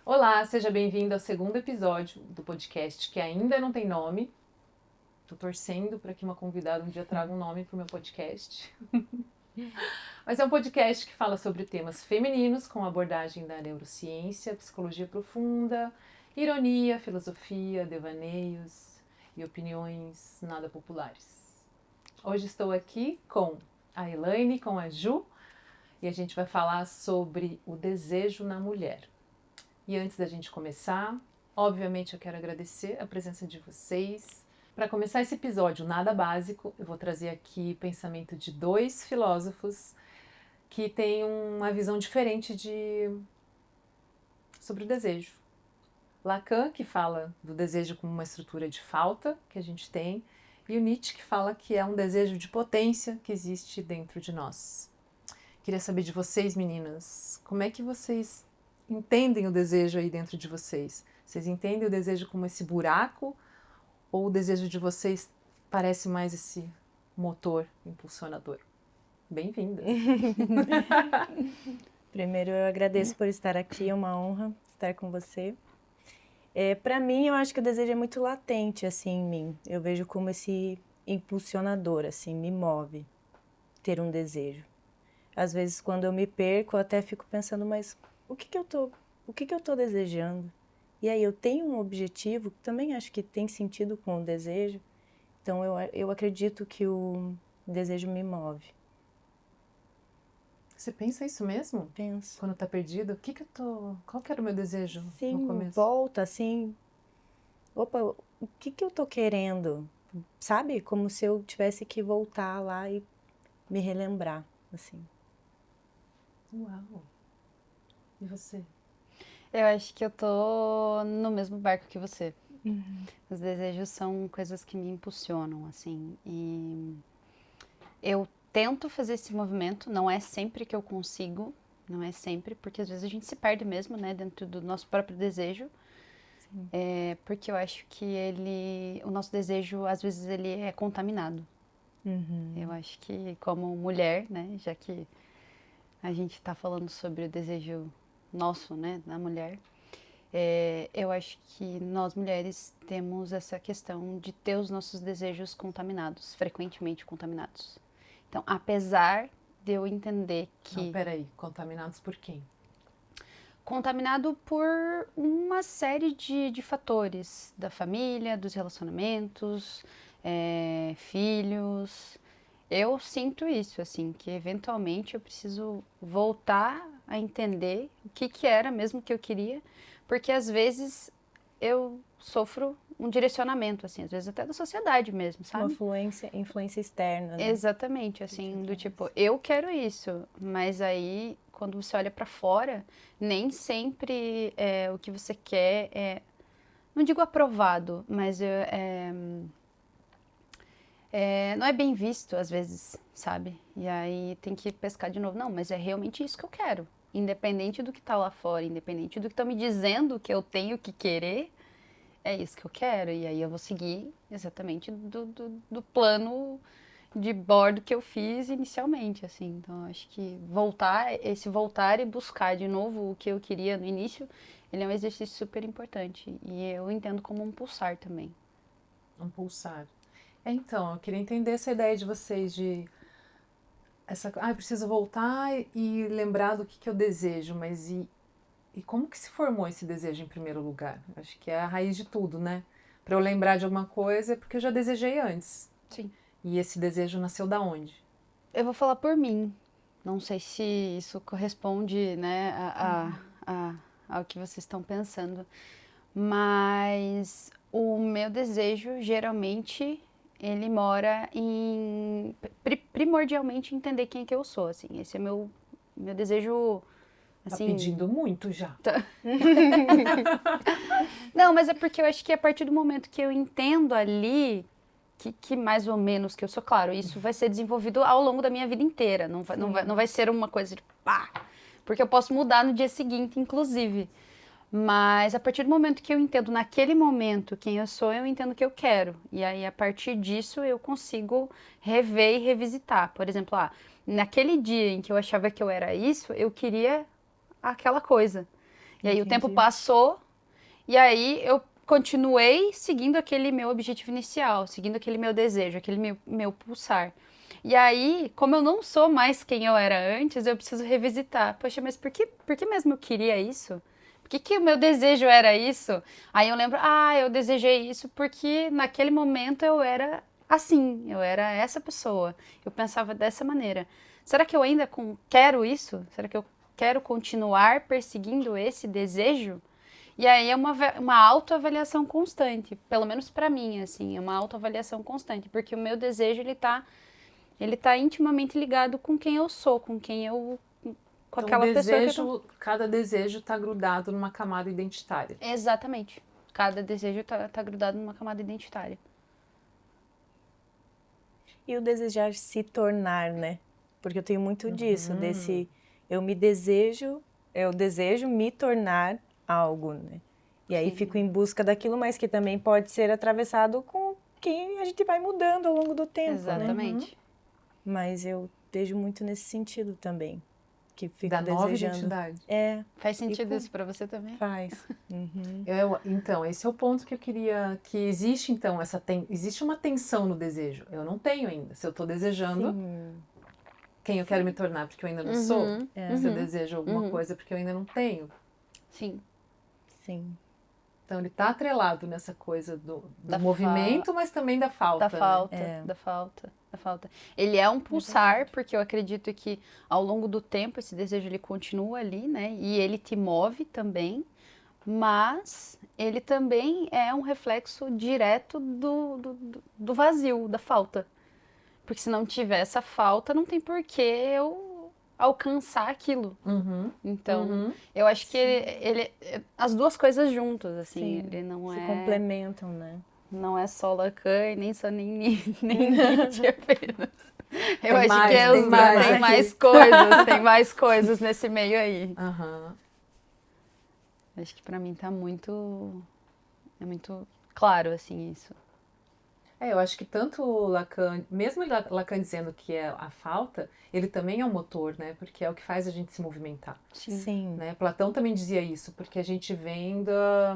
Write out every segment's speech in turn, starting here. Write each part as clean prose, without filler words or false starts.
Olá, seja bem-vindo ao segundo episódio do podcast que ainda não tem nome. Tô torcendo para que uma convidada um dia traga um nome pro meu podcast. Mas é um podcast que fala sobre temas femininos com abordagem da neurociência, psicologia profunda, ironia, filosofia, devaneios e opiniões nada populares. Hoje estou aqui com a Elaine, com a Ju, e a gente vai falar sobre o desejo na mulher. E antes da gente começar, obviamente eu quero agradecer a presença de vocês. Para começar esse episódio nada básico, eu vou trazer aqui o pensamento de dois filósofos que têm uma visão diferente sobre o desejo. Lacan, que fala do desejo como uma estrutura de falta que a gente tem, e o Nietzsche, que fala que é um desejo de potência que existe dentro de nós. Queria saber de vocês, meninas, como é que vocês entendem o desejo aí dentro de vocês? Vocês entendem o desejo como esse buraco? Ou o desejo de vocês parece mais esse motor impulsionador? Bem-vindas! Primeiro, eu agradeço por estar aqui, é uma honra estar com você. Para mim, eu acho que o desejo é muito latente, assim, em mim. Eu vejo como esse impulsionador, assim, me move ter um desejo. Às vezes, quando eu me perco, eu até fico pensando, mas o que que eu tô desejando? E aí, eu tenho um objetivo, que também acho que tem sentido com o desejo. Então, eu acredito que o desejo me move. Você pensa isso mesmo? Penso. Quando tá perdido, qual que era o meu desejo no Sim, começo? volta, assim, opa, o que que eu tô querendo? Sabe? Como se eu tivesse que voltar lá e me relembrar, assim. Uau! E você? Eu acho que eu tô no mesmo barco que você. Os desejos são coisas que me impulsionam, assim. E eu tento fazer esse movimento, não é sempre que eu consigo, não é sempre, porque às vezes a gente se perde mesmo, né, dentro do nosso próprio desejo. Porque eu acho que o nosso desejo, às vezes, ele é contaminado. Eu acho que como mulher, né, já que a gente tá falando sobre o desejo nosso, né, da mulher, eu acho que nós mulheres temos essa questão de ter os nossos desejos contaminados, frequentemente contaminados. Então, apesar de eu entender que... Não, peraí, contaminados por quem? Contaminado por uma série de fatores, da família, dos relacionamentos, filhos. Eu sinto isso, assim, que eventualmente eu preciso voltar a entender o que era mesmo que eu queria, porque às vezes eu sofro um direcionamento, assim, às vezes até da sociedade mesmo, Uma sabe? influência externa, né? Exatamente, assim, do tipo, eu quero isso, mas aí quando você olha pra fora, nem sempre o que você quer não digo aprovado, mas não é bem visto às vezes, sabe? E aí tem que pescar de novo. Não, mas é realmente isso que eu quero. Independente do que tá lá fora, independente do que estão me dizendo que eu tenho que querer, é isso que eu quero. E aí eu vou seguir exatamente do plano de bordo que eu fiz inicialmente, assim. Então acho que voltar e buscar de novo o que eu queria no início, ele é um exercício super importante. E eu entendo como um pulsar também. Um pulsar. Então, eu queria entender essa ideia de vocês eu preciso voltar e lembrar do que eu desejo, mas e como que se formou esse desejo em primeiro lugar? Acho que é a raiz de tudo, né? Para eu lembrar de alguma coisa é porque eu já desejei antes. Sim. E esse desejo nasceu da onde? Eu vou falar por mim. Não sei se isso corresponde, né, ao que vocês estão pensando. Mas o meu desejo, geralmente, ele mora em... primordialmente, entender quem é que eu sou, assim. Esse é meu desejo, Tá assim... pedindo muito já. Não, mas é porque eu acho que a partir do momento que eu entendo ali que mais ou menos que eu sou, claro, isso vai ser desenvolvido ao longo da minha vida inteira. Não vai ser uma coisa de pá, porque eu posso mudar no dia seguinte, inclusive. Mas a partir do momento que eu entendo naquele momento quem eu sou, eu entendo o que eu quero. E aí, a partir disso, eu consigo rever e revisitar. Por exemplo, naquele dia em que eu achava que eu era isso, eu queria aquela coisa. E aí o tempo Entendi. passou, e aí eu continuei seguindo aquele meu objetivo inicial, seguindo aquele meu desejo, aquele meu pulsar. E aí, como eu não sou mais quem eu era antes, eu preciso revisitar. Poxa, mas por que mesmo eu queria isso? Por que o meu desejo era isso? Aí eu lembro, eu desejei isso porque naquele momento eu era assim, eu era essa pessoa. Eu pensava dessa maneira. Será que eu ainda quero isso? Será que eu quero continuar perseguindo esse desejo? E aí é uma autoavaliação constante, pelo menos pra mim, assim, é uma autoavaliação constante, porque o meu desejo, ele tá intimamente ligado com quem eu sou, com Então, aquela pessoa que eu tô... cada desejo está grudado numa camada identitária. Exatamente. Cada desejo tá grudado numa camada identitária. E o desejar se tornar, né? Porque eu tenho muito disso, eu desejo me tornar algo, né? E aí Sim. fico em busca daquilo, mas que também pode ser atravessado com quem a gente vai mudando ao longo do tempo, né? Exatamente. Mas eu vejo muito nesse sentido também, que fico Da nova desejando. identidade. Faz sentido E isso pra você também? faz. Uhum. Então, esse é o ponto que eu queria... Que existe, então, existe uma tensão no desejo. Eu não tenho ainda. Se eu estou desejando Sim. quem eu quero me tornar porque eu ainda não sou. Se eu Uhum. desejo alguma coisa porque eu ainda não tenho. Sim. Sim. Então, ele está atrelado nessa coisa do Da movimento, mas também da falta. Da falta. Ele é um pulsar, porque eu acredito que ao longo do tempo esse desejo ele continua ali, né? E ele te move também, mas ele também é um reflexo direto do vazio, da falta. Porque se não tiver essa falta, não tem por que eu alcançar aquilo. Uhum. Então, eu acho que as duas coisas juntas, assim, Sim. ele não Se é... complementam, né? Não é só Lacan e nem só nem Nietzsche apenas. Eu Tem acho mais, que é tem mais tem aqui. mais coisas, tem mais coisas nesse meio aí. Aham. Acho que pra mim tá é muito claro, assim, isso. Eu acho que tanto o Lacan, mesmo Lacan dizendo que é a falta, ele também é um motor, né? Porque é o que faz a gente se movimentar. Sim. Né? Platão também dizia isso, porque a gente vem da...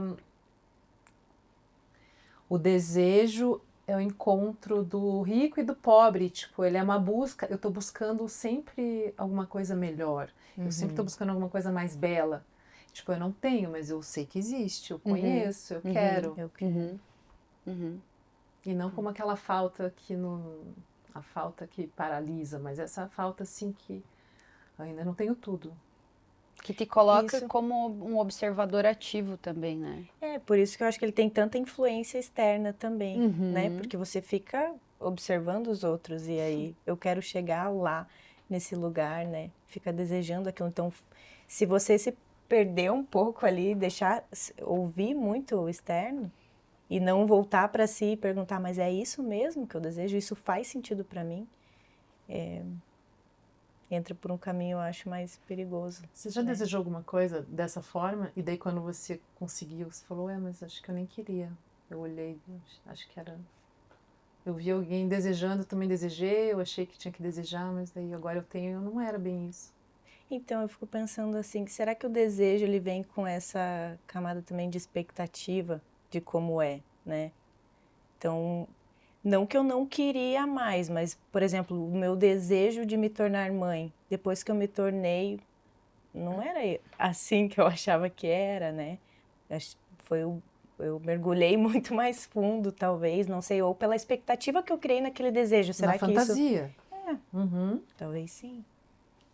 O desejo é o encontro do rico e do pobre, tipo, ele é uma busca, eu tô buscando sempre alguma coisa melhor, eu sempre tô buscando alguma coisa mais bela. Tipo, eu não tenho, mas eu sei que existe, eu conheço, eu quero. Eu quero. E não como aquela falta que a falta que paralisa, mas essa falta assim que eu ainda não tenho tudo. Que te coloca Isso. como um observador ativo também, né? Por isso que eu acho que ele tem tanta influência externa também, né? Porque você fica observando os outros e aí eu quero chegar lá nesse lugar, né? Fica desejando aquilo. Então, se você se perder um pouco ali, deixar ouvir muito o externo e não voltar para si e perguntar, mas é isso mesmo que eu desejo? Isso faz sentido para mim? Entra por um caminho, eu acho, mais perigoso. Você já desejou alguma coisa dessa forma? E daí quando você conseguiu, você falou, mas acho que eu nem queria. Eu olhei, acho que era... Eu vi alguém desejando, eu também desejei, eu achei que tinha que desejar, mas daí agora eu tenho, não era bem isso. Então, eu fico pensando assim, será que o desejo ele vem com essa camada também de expectativa de como é, né? Então, não que eu não queria mais, mas, por exemplo, o meu desejo de me tornar mãe, depois que eu me tornei, não era assim que eu achava que era, né? Eu mergulhei muito mais fundo, talvez, não sei, ou pela expectativa que eu criei naquele desejo. Será Na que fantasia. isso... Uhum. Talvez sim.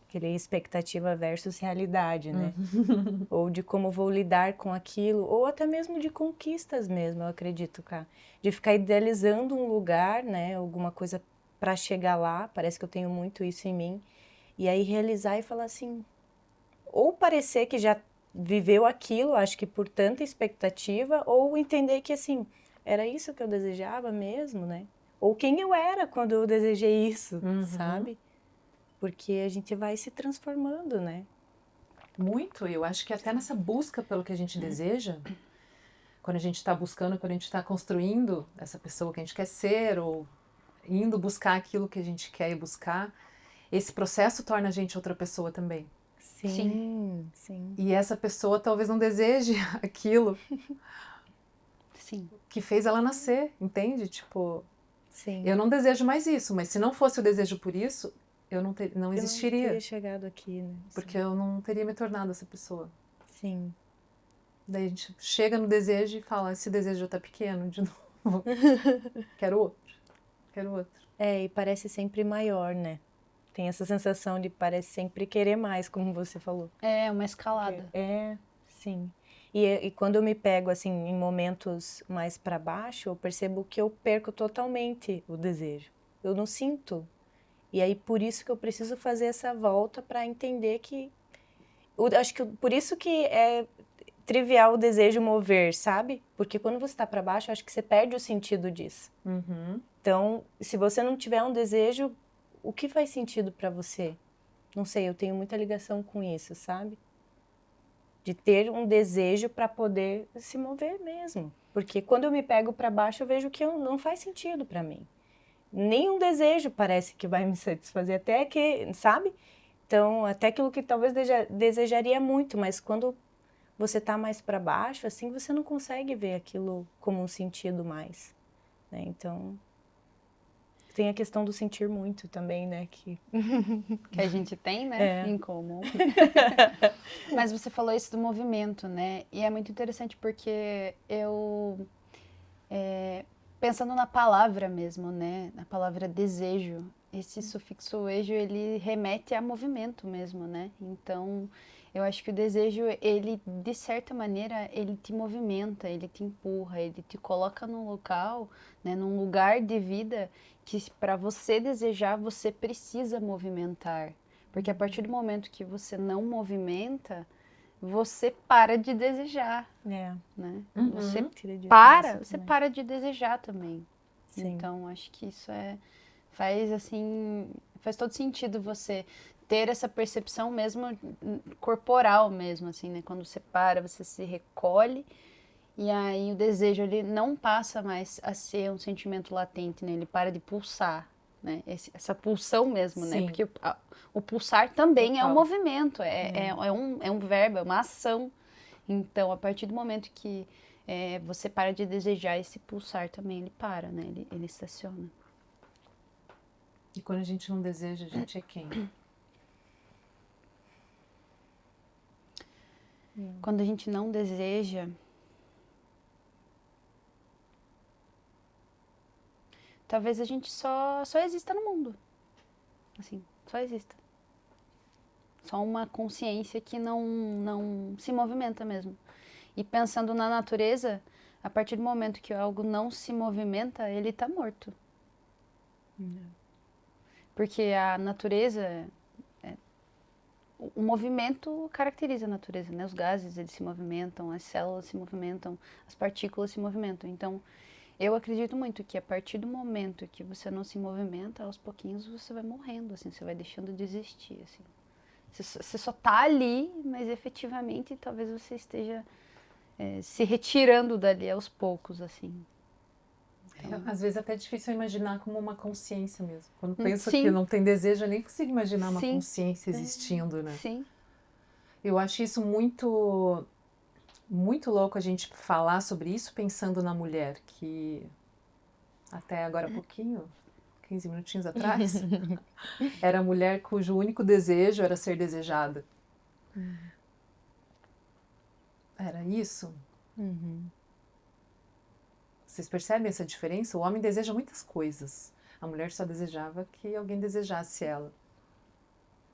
Criei expectativa versus realidade, né? Ou de como vou lidar com aquilo, ou até mesmo de conquistas mesmo, eu acredito, cara. De ficar idealizando um lugar, né? Alguma coisa para chegar lá, parece que eu tenho muito isso em mim. E aí realizar e falar assim, ou parecer que já viveu aquilo, acho que por tanta expectativa, ou entender que assim, era isso que eu desejava mesmo, né? Ou quem eu era quando eu desejei isso, sabe? Porque a gente vai se transformando, né? Muito, eu acho que até nessa busca pelo que a gente deseja, quando a gente está buscando, quando a gente está construindo essa pessoa que a gente quer ser, ou indo buscar aquilo que a gente quer ir buscar, esse processo torna a gente outra pessoa também. Sim, sim. E essa pessoa talvez não deseje aquilo Sim. que fez ela nascer, entende? Tipo, Sim. eu não desejo mais isso, mas se não fosse o desejo por isso, eu não Eu não existiria. teria chegado aqui, né? Porque eu não teria me tornado essa pessoa. Sim. Daí a gente chega no desejo e fala, esse desejo já tá pequeno de novo. Quero outro. E parece sempre maior, né? Tem essa sensação de parece sempre querer mais, como você falou. É uma escalada. Sim. E quando eu me pego, assim, em momentos mais para baixo, eu percebo que eu perco totalmente o desejo. Eu não sinto. E aí, por isso que eu preciso fazer essa volta para entender que... acho que por isso que é trivial o desejo mover, sabe? Porque quando você está para baixo, eu acho que você perde o sentido disso. Uhum. Então, se você não tiver um desejo, o que faz sentido para você? Não sei, eu tenho muita ligação com isso, sabe? De ter um desejo para poder se mover mesmo. Porque quando eu me pego para baixo, eu vejo que não faz sentido para mim. Nenhum desejo parece que vai me satisfazer, até que, sabe? Então, até aquilo que talvez desejaria muito, mas quando você tá mais para baixo, assim, você não consegue ver aquilo como um sentido mais, né? Então, tem a questão do sentir muito também, né? Que A gente tem, né? Em comum. Mas você falou isso do movimento, né? E é muito interessante porque eu... pensando na palavra mesmo, né? Na palavra desejo. Esse sufixo ejo, ele remete a movimento mesmo, né? Então, eu acho que o desejo, ele, de certa maneira, ele te movimenta, ele te empurra, ele te coloca num local, né? Num lugar de vida que para você desejar, você precisa movimentar. Porque a partir do momento que você não movimenta, você para de desejar, né? Uhum. Você para de desejar também. Sim. Então, acho que isso faz todo sentido você ter essa percepção mesmo corporal mesmo, assim, né? Quando você para, você se recolhe e aí o desejo, ele não passa mais a ser um sentimento latente, né? Ele para de pulsar, né? Essa pulsão mesmo, né? Sim. Porque o pulsar também é um Total. movimento, é um verbo, é uma ação. Então, a partir do momento que você para de desejar, esse pulsar também, ele para, né? Ele estaciona. E quando a gente não deseja, a gente é quem? Quando a gente não deseja, talvez a gente só exista no mundo. Assim, só exista. Só uma consciência que não se movimenta mesmo. E pensando na natureza, a partir do momento que algo não se movimenta, ele está morto. Porque a natureza, o movimento caracteriza a natureza, né? Os gases, eles se movimentam, as células se movimentam, as partículas se movimentam. Então, eu acredito muito que a partir do momento que você não se movimenta, aos pouquinhos você vai morrendo, assim, você vai deixando de existir, assim. Você só tá ali, mas efetivamente talvez você esteja se retirando dali aos poucos, assim. Então, às vezes até é difícil imaginar como uma consciência mesmo. Quando penso sim. que não tem desejo, eu nem consigo imaginar uma Sim. consciência existindo, né? Sim. Eu acho isso muito, muito louco a gente falar sobre isso pensando na mulher, que até agora há pouquinho, 15 minutinhos atrás, era a mulher cujo único desejo era ser desejada. Era isso? Vocês percebem essa diferença? O homem deseja muitas coisas. A mulher só desejava que alguém desejasse ela.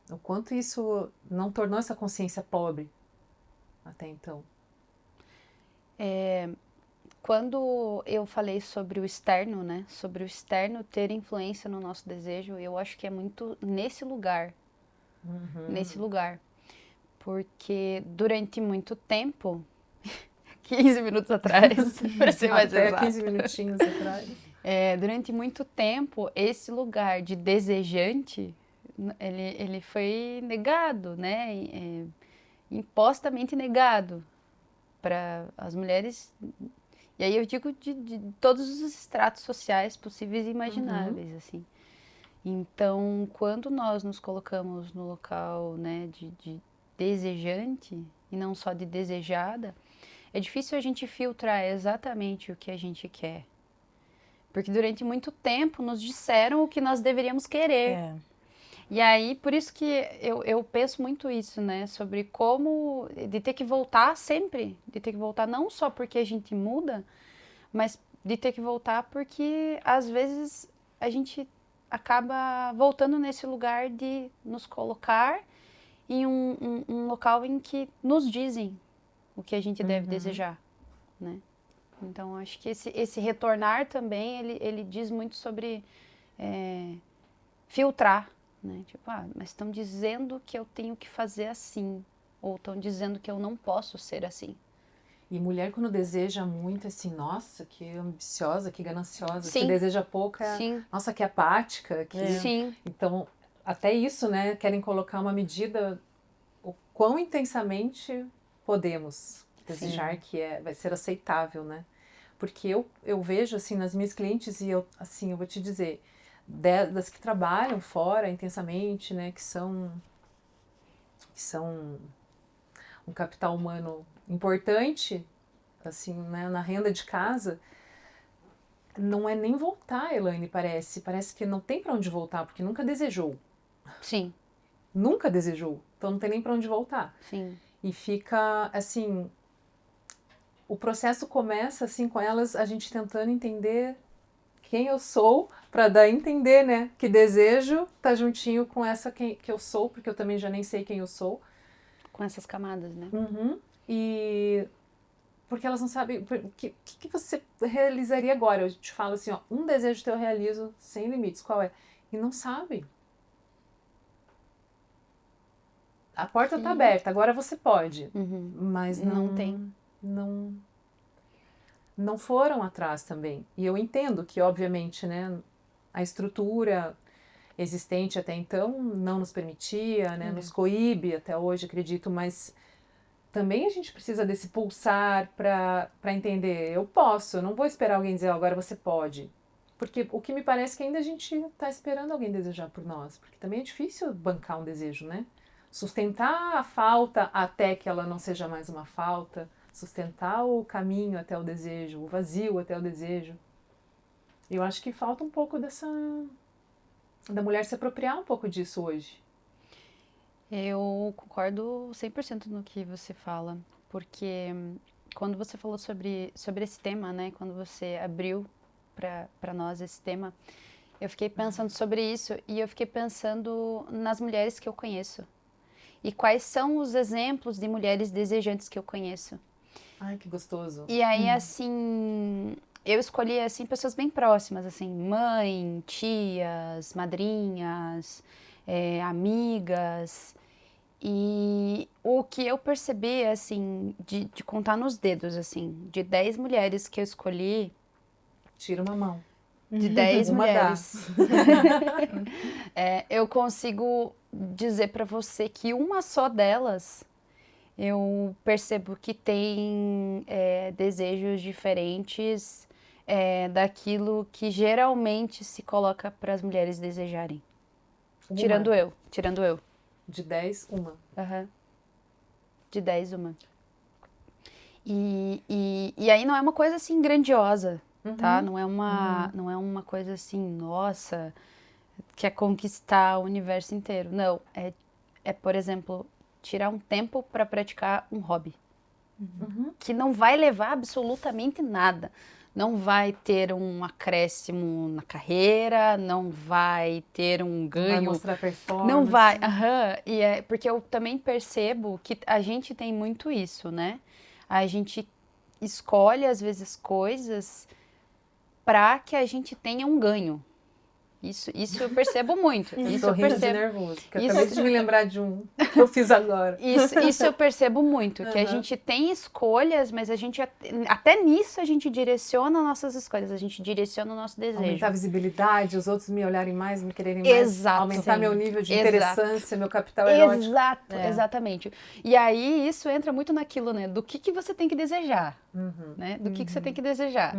O quanto isso não tornou essa consciência pobre até então? Quando eu falei sobre o externo, né? Sobre o externo ter influência no nosso desejo, eu acho que é muito nesse lugar. Nesse lugar. Porque durante muito tempo, 15 minutos atrás, para ser mais Até exato. 15 minutinhos atrás. Durante muito tempo, esse lugar de desejante, ele foi negado, né? Impostamente negado para as mulheres. E aí eu digo de todos os estratos sociais possíveis e imagináveis, assim. Então, quando nós nos colocamos no local, né, desejante e não só de desejada, é difícil a gente filtrar exatamente o que a gente quer. Porque durante muito tempo nos disseram o que nós deveríamos querer. É. E aí, por isso que eu penso muito isso, né? Sobre como, de ter que voltar sempre, de ter que voltar não só porque a gente muda, mas de ter que voltar porque, às vezes, a gente acaba voltando nesse lugar de nos colocar em um local em que nos dizem o que a gente deve desejar, né? Então, acho que esse retornar também, ele diz muito sobre filtrar, né? Tipo, mas estão dizendo que eu tenho que fazer assim, ou estão dizendo que eu não posso ser assim. E mulher, quando deseja muito, assim, nossa, que ambiciosa, que gananciosa. Sim. Se deseja pouco, Sim. nossa, que apática. Sim. Então, até isso, né? Querem colocar uma medida, o quão intensamente podemos desejar que vai ser aceitável, né? Porque eu vejo, assim, nas minhas clientes, e eu vou te dizer, das que trabalham fora intensamente, né? Que são um capital humano importante, assim, né, na renda de casa, não é nem voltar, Elaine, parece que não tem para onde voltar, porque nunca desejou. Sim. Nunca desejou, então não tem nem para onde voltar. Sim. E fica, assim, o processo começa, assim, com elas, a gente tentando entender quem eu sou, para daí entender, né, que desejo tá juntinho com essa que eu sou, porque eu também já nem sei quem eu sou. Com essas camadas, né? E porque elas não sabem o que você realizaria agora. Eu te falo assim, ó, um desejo teu eu realizo sem limites, qual é? E não sabem. A porta tá aberta, agora você pode. Mas Não tem. Não foram atrás também. E eu entendo que, obviamente, né, a estrutura existente até então não nos permitia, né, nos coíbe até hoje, acredito, mas também a gente precisa desse pulsar para entender. Eu posso, eu não vou esperar alguém dizer, agora você pode. Porque o que me parece que ainda a gente está esperando alguém desejar por nós. Porque também é difícil bancar um desejo, né? Sustentar a falta até que ela não seja mais uma falta. Sustentar o caminho até o desejo, o vazio até o desejo. Eu acho que falta um pouco da mulher se apropriar um pouco disso hoje. Eu concordo 100% no que você fala, porque quando você falou sobre esse tema, né, quando você abriu para nós esse tema, eu fiquei pensando sobre isso e eu fiquei pensando nas mulheres que eu conheço e quais são os exemplos de mulheres desejantes que eu conheço. Ai, que gostoso. E aí, assim, eu escolhi, assim, pessoas bem próximas, assim, mãe, tias, madrinhas, amigas. E o que eu percebi, assim, de contar nos dedos, assim, de 10 mulheres que eu escolhi... Tira uma mão. De 10 Uma mulheres. Eu consigo dizer pra você que uma só delas... Eu percebo que tem desejos diferentes daquilo que geralmente se coloca para as mulheres desejarem. Tirando eu. De 10, uma. De 10, uma. E aí não é uma coisa assim grandiosa, tá? Não é uma coisa assim, nossa, quer conquistar o universo inteiro. Não, por exemplo... tirar um tempo para praticar um hobby. Que não vai levar absolutamente nada. Não vai ter um acréscimo na carreira, não vai ter um ganho. Não vai mostrar performance. Não vai, E porque eu também percebo que a gente tem muito isso, né? A gente escolhe, às vezes, coisas para que a gente tenha um ganho. Isso eu percebo muito. Isso eu percebo. De nervoso, porque eu acabei de me lembrar de um que eu fiz agora. Isso eu percebo muito, que a gente tem escolhas, mas a gente até nisso a gente direciona nossas escolhas, a gente direciona o nosso desejo. Aumentar a visibilidade, os outros me olharem mais, me quererem mais. Exato. Aumentar meu nível de interessância, meu capital erótico. Exato, exatamente. E aí isso entra muito naquilo, né? Do que você tem que desejar, né? Do que você tem que desejar.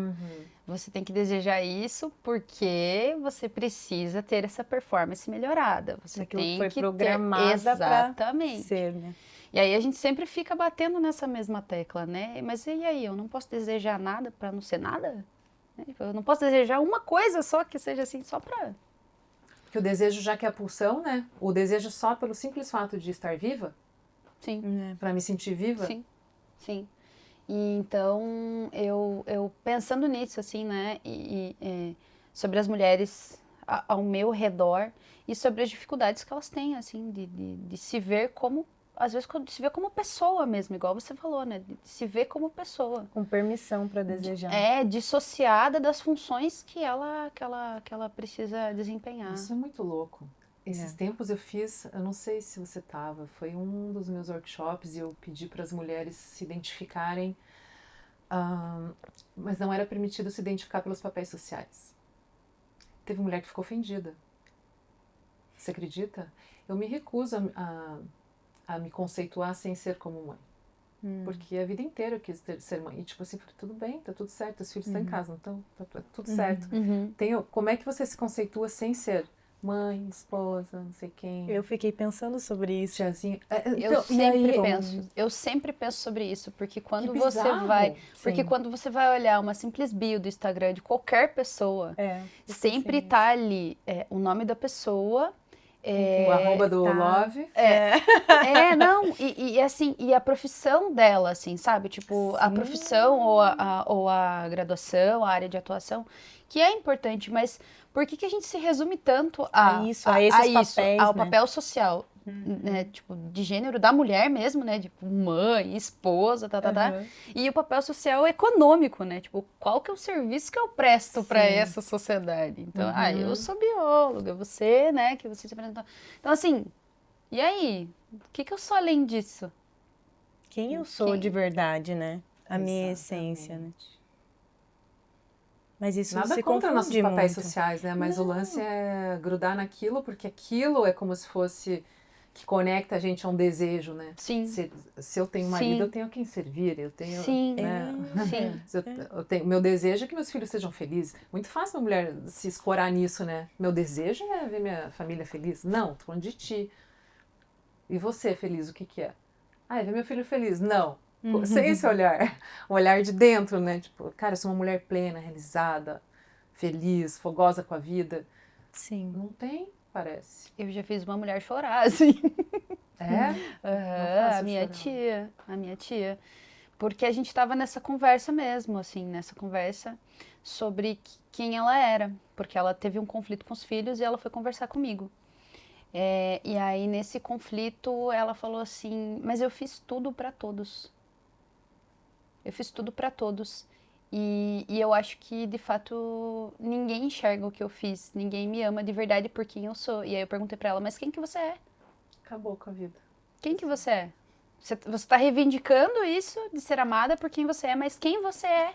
Você tem que desejar isso porque você precisa ter essa performance melhorada. Você Aquilo tem que foi que programada exatamente. Ser, né? E aí a gente sempre fica batendo nessa mesma tecla, né? Mas e aí, eu não posso desejar nada pra não ser nada? Eu não posso desejar uma coisa só que seja assim, só pra... Que o desejo, já que é a pulsão, né? O desejo só pelo simples fato de estar viva, Sim, pra me sentir viva. sim, sim. E então, eu pensando nisso, assim, né? Sobre as mulheres ao meu redor e sobre as dificuldades que elas têm, assim, de se ver como, às vezes, de se ver como pessoa mesmo, igual você falou, né? De se ver como pessoa. Com permissão para desejar. Dissociada das funções que ela precisa desempenhar. Isso é muito louco. Esses tempos eu fiz, eu não sei se você estava, foi um dos meus workshops e eu pedi para as mulheres se identificarem, mas não era permitido se identificar pelos papéis sociais. Teve mulher que ficou ofendida. Você acredita? Eu me recuso a me conceituar sem ser como mãe. Porque a vida inteira eu quis ser mãe. E tipo assim, tudo bem, tá tudo certo, os filhos estão em casa, então tá tudo certo. Como é que você se conceitua sem ser mãe, esposa, não sei quem? Eu fiquei pensando sobre isso. Tiazinha. Eu sempre penso sobre isso, porque quando Que você bizarro. vai, porque Sim. quando você vai olhar uma simples bio do Instagram de qualquer pessoa, eu sempre pensei tá ali o nome da pessoa, O arroba do tá. Love. não, e assim, e a profissão dela, assim, sabe? Tipo, a Sim. profissão ou a graduação, a área de atuação, que é importante, mas por que a gente se resume tanto A esses papéis, ao né? papel social, né? Tipo, de gênero da mulher mesmo, né? Tipo, mãe, esposa, tá. E o papel social econômico, né? Tipo, qual que é o serviço que eu presto pra Sim. essa sociedade? Então, eu sou bióloga, você, né? Que você se apresentou. Então, assim, e aí? O que eu sou além disso? Quem eu sou de verdade, né? A minha Exatamente. essência, né? Mas isso Nada se contra nossos confunde papéis muito. sociais, né? Mas o lance é grudar naquilo, porque aquilo é como se fosse que conecta a gente a um desejo, né? Sim. Se eu tenho marido, eu tenho a quem servir, eu tenho, Sim. né? Sim. Eu tenho, meu desejo é que meus filhos sejam felizes. Muito fácil uma mulher se escorar nisso, né? Meu desejo é ver minha família feliz. Não, tô falando de ti. E você feliz, o que que é? É ver meu filho feliz. Não. Sem esse olhar, um olhar de dentro, né? Tipo, cara, eu sou uma mulher plena, realizada, feliz, fogosa com a vida. Sim. Não tem, parece. Eu já fiz uma mulher chorar, assim. É? Não A minha tia. Porque a gente tava nessa conversa mesmo, assim, nessa conversa sobre quem ela era. Porque ela teve um conflito com os filhos e ela foi conversar comigo. E aí, nesse conflito, ela falou assim, mas eu fiz tudo pra todos. Eu fiz tudo pra todos. E eu acho que, de fato, ninguém enxerga o que eu fiz. Ninguém me ama de verdade por quem eu sou. E aí eu perguntei pra ela, mas quem que você é? Acabou com a vida. Quem que você é? Você tá reivindicando isso, de ser amada por quem você é, mas quem você é?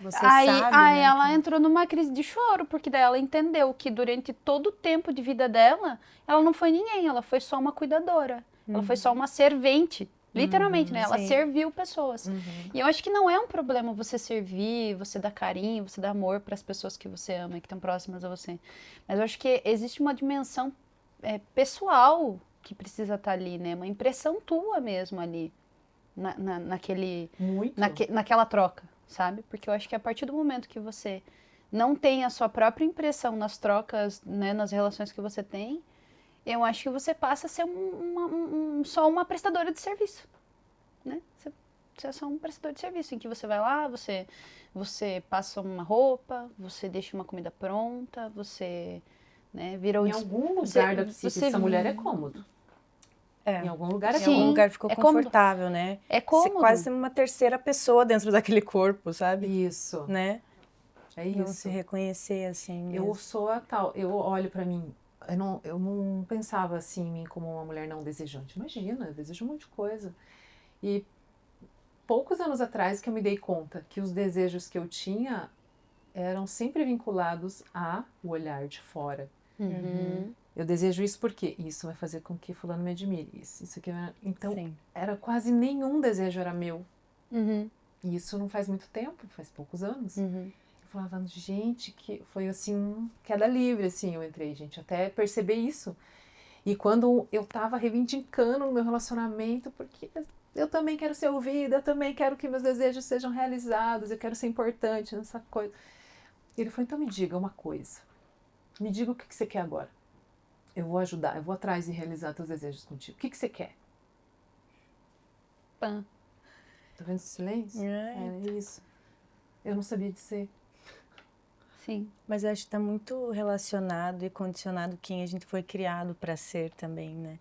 Você Aí sabe, né? ela entrou numa crise de choro, porque daí ela entendeu que durante todo o tempo de vida dela, ela não foi ninguém, ela foi só uma cuidadora. Ela foi só uma servente. Literalmente, né? Ela sim. serviu pessoas. E eu acho que não é um problema você servir, você dar carinho, você dar amor para as pessoas que você ama e que estão próximas a você. Mas eu acho que existe uma dimensão pessoal que precisa estar ali, né? Uma impressão tua mesmo ali, Muito. naquela troca, sabe? Porque eu acho que a partir do momento que você não tem a sua própria impressão nas trocas, né, nas relações que você tem, eu acho que você passa a ser só uma prestadora de serviço, né? Você é só um prestador de serviço, em que você vai lá, você passa uma roupa, você deixa uma comida pronta, você, né, vira Em algum lugar da psique dessa mulher é cômodo. Em algum lugar é Em algum cômodo. lugar ficou é cômodo. confortável, né? É Você cômodo. quase uma terceira pessoa dentro daquele corpo, sabe? Isso. Né? É Não isso. se reconhecer assim mesmo. Eu sou a tal, eu olho pra mim, eu não pensava assim em mim como uma mulher não desejante. Imagina, eu desejo um monte de coisa. E poucos anos atrás que eu me dei conta que os desejos que eu tinha eram sempre vinculados ao olhar de fora. Eu desejo isso porque isso vai fazer com que fulano me admire. Isso aqui. Então, Sim. era quase nenhum desejo era meu. E isso não faz muito tempo, faz poucos anos. Eu falava, gente, que foi assim, queda livre, assim, eu entrei, gente, até perceber isso. E quando eu tava reivindicando no meu relacionamento, porque eu também quero ser ouvida, eu também quero que meus desejos sejam realizados, eu quero ser importante nessa coisa. Ele falou, então me diga uma coisa. Me diga o que você quer agora. Eu vou ajudar, eu vou atrás e realizar teus desejos contigo. O que você quer? Pã. Tá vendo esse silêncio? É isso. Eu não sabia dizer. Sim. Mas eu acho que está muito relacionado e condicionado quem a gente foi criado para ser também, né?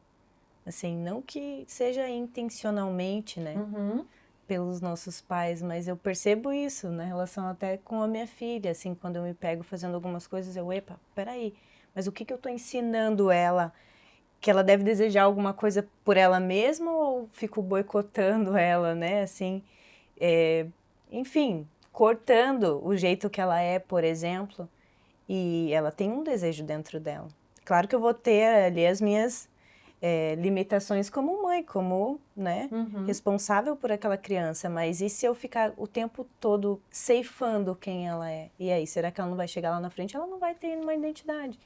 Assim, não que seja intencionalmente, né? Uhum. Pelos nossos pais, mas eu percebo isso na relação até com a minha filha, assim, quando eu me pego fazendo algumas coisas, epa, peraí, mas o que eu tô ensinando ela? Que ela deve desejar alguma coisa por ela mesma ou fico boicotando ela, né? Assim, enfim, cortando o jeito que ela é, por exemplo, e ela tem um desejo dentro dela. Claro que eu vou ter ali as minhas limitações como mãe, como, né, responsável por aquela criança, mas e se eu ficar o tempo todo ceifando quem ela é? E aí, será que ela não vai chegar lá na frente? Ela não vai ter uma identidade.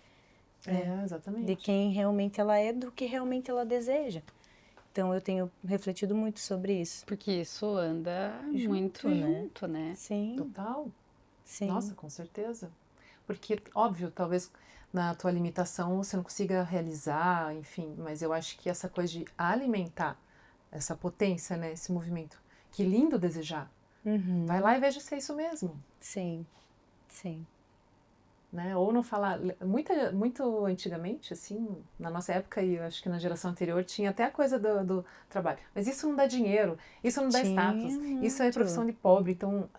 Exatamente. De quem realmente ela é, do que realmente ela deseja. Então, eu tenho refletido muito sobre isso. Porque isso anda muito né? junto, né? Sim. Total. Sim. Nossa, com certeza. Porque, óbvio, talvez na tua limitação você não consiga realizar, enfim, mas eu acho que essa coisa de alimentar essa potência, né, esse movimento, que lindo desejar. Vai lá e veja se é isso mesmo. Sim, sim. Né? Ou não falar, muito antigamente, assim, na nossa época e eu acho que na geração anterior, tinha até a coisa do trabalho. Mas isso não dá dinheiro, isso não dá status, isso é profissão de pobre. Então,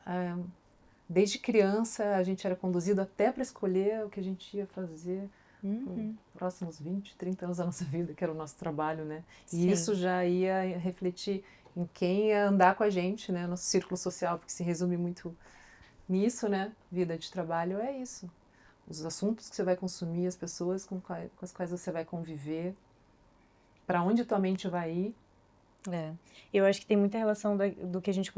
desde criança, a gente era conduzido até para escolher o que a gente ia fazer nos próximos 20, 30 anos da nossa vida, que era o nosso trabalho, né? E isso já ia refletir em quem ia andar com a gente, né? Nosso círculo social, porque se resume muito nisso, né? Vida de trabalho é isso. Os assuntos que você vai consumir, as pessoas com as quais você vai conviver, para onde tua mente vai ir. Eu acho que tem muita relação do que a gente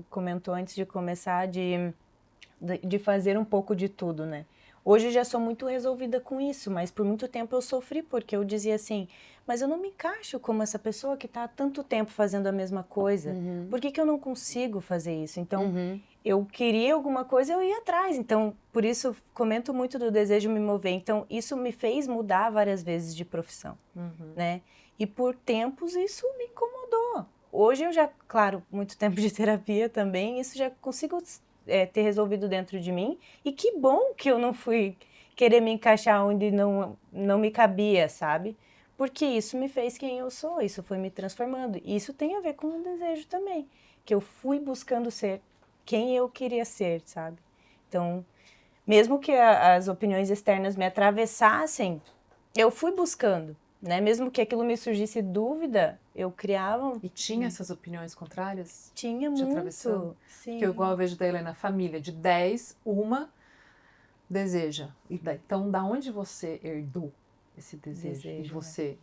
comentou antes de começar, de fazer um pouco de tudo, né? Hoje eu já sou muito resolvida com isso, mas por muito tempo eu sofri, porque eu dizia assim, mas eu não me encaixo como essa pessoa que está há tanto tempo fazendo a mesma coisa. Por que eu não consigo fazer isso? Então, eu queria alguma coisa, eu ia atrás. Então, por isso, comento muito do desejo me mover. Então, isso me fez mudar várias vezes de profissão, né? E por tempos isso me incomodou. Hoje eu já, claro, muito tempo de terapia também, isso já consigo ter resolvido dentro de mim. E que bom que eu não fui querer me encaixar onde não me cabia, sabe? Porque isso me fez quem eu sou, isso foi me transformando. E isso tem a ver com o desejo também, que eu fui buscando ser quem eu queria ser, sabe? Então, mesmo que as opiniões externas me atravessassem, eu fui buscando, né? Mesmo que aquilo me surgisse dúvida, eu criava... E tinha essas opiniões contrárias? Tinha te muito, atravessando? sim. Porque igual eu vejo da Helena, família de 10, uma deseja. Então, da onde você herdou esse desejo? E você?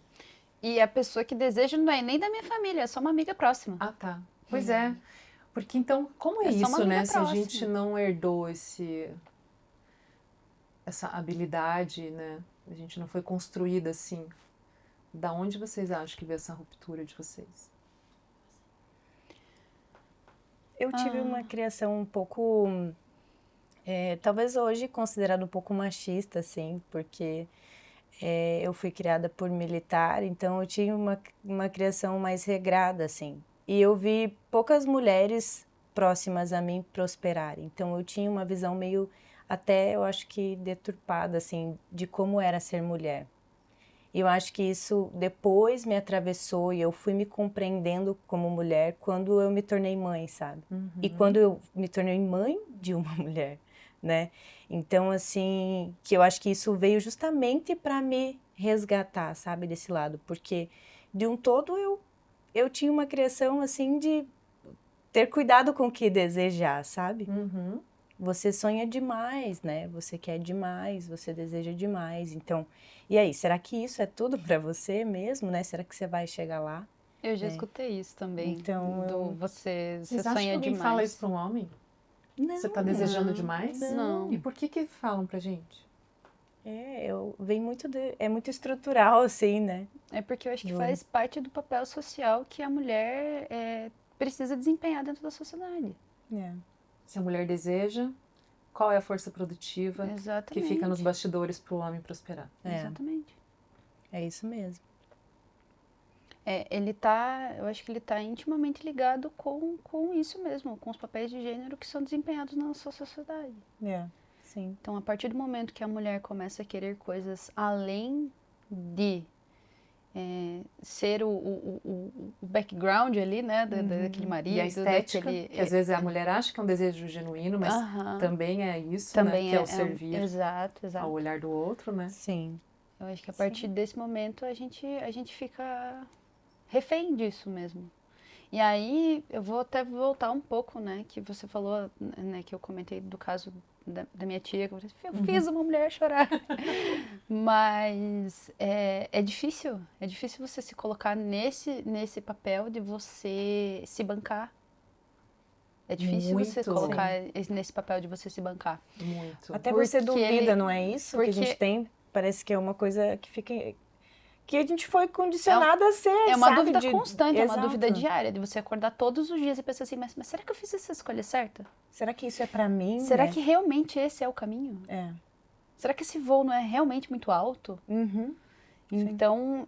E a pessoa que deseja não é nem da minha família, é só uma amiga próxima. Ah, tá. Pois é. Porque então, como é só uma isso, amiga né? Se a próxima. gente não herdou essa habilidade, né? A gente não foi construída assim. Da onde vocês acham que veio essa ruptura de vocês? Eu tive uma criação um pouco, talvez hoje considerada um pouco machista, assim, porque eu fui criada por militar, então eu tinha uma criação mais regrada, assim. E eu vi poucas mulheres próximas a mim prosperarem, então eu tinha uma visão meio, até eu acho que deturpada, assim, de como era ser mulher. E eu acho que isso depois me atravessou e eu fui me compreendendo como mulher quando eu me tornei mãe, sabe? E quando eu me tornei mãe de uma mulher, né? Então, assim, que eu acho que isso veio justamente para me resgatar, sabe, desse lado. Porque, de um todo, eu tinha uma criação, assim, de ter cuidado com o que desejar, sabe? Você sonha demais, né? Você quer demais, você deseja demais. Então, e aí, será que isso é tudo para você mesmo, né? Será que você vai chegar lá? Eu já escutei isso também. Então, você Vocês acham que sonha alguém demais. fala isso para um homem? Não. Você tá desejando demais? Não. E por que falam pra gente? Vem muito é muito estrutural, assim, né? É porque eu acho que faz parte do papel social que a mulher precisa desempenhar dentro da sociedade. Se a mulher deseja, qual é a força produtiva que fica nos bastidores para o homem prosperar? Exatamente. É isso mesmo. Eu acho que ele tá intimamente ligado com isso mesmo, com os papéis de gênero que são desempenhados na nossa sociedade. Sim. Então, a partir do momento que a mulher começa a querer coisas além de ser o background ali, né, daquele marido. E a estética, que às vezes a mulher acha que é um desejo genuíno, mas também é isso, também né, que é o servir exato. ao olhar do outro, né? Sim. Eu acho que a partir desse momento a gente fica refém disso mesmo. E aí eu vou até voltar um pouco, né, que você falou, né, que eu comentei do caso da minha tia, que eu fiz uma mulher chorar. Mas é difícil você se colocar nesse papel de você se bancar. É difícil você colocar nesse papel de você se bancar. Muito. Até você duvida, não é isso? Que a gente tem, parece que é uma coisa que fica... Que a gente foi condicionado a ser, é uma sabe, dúvida constante, Exato. É uma dúvida diária, de você acordar todos os dias e pensar assim, mas será que eu fiz essa escolha certa? Será que isso é pra mim? Será que realmente esse é o caminho? Será que esse voo não é realmente muito alto? Então,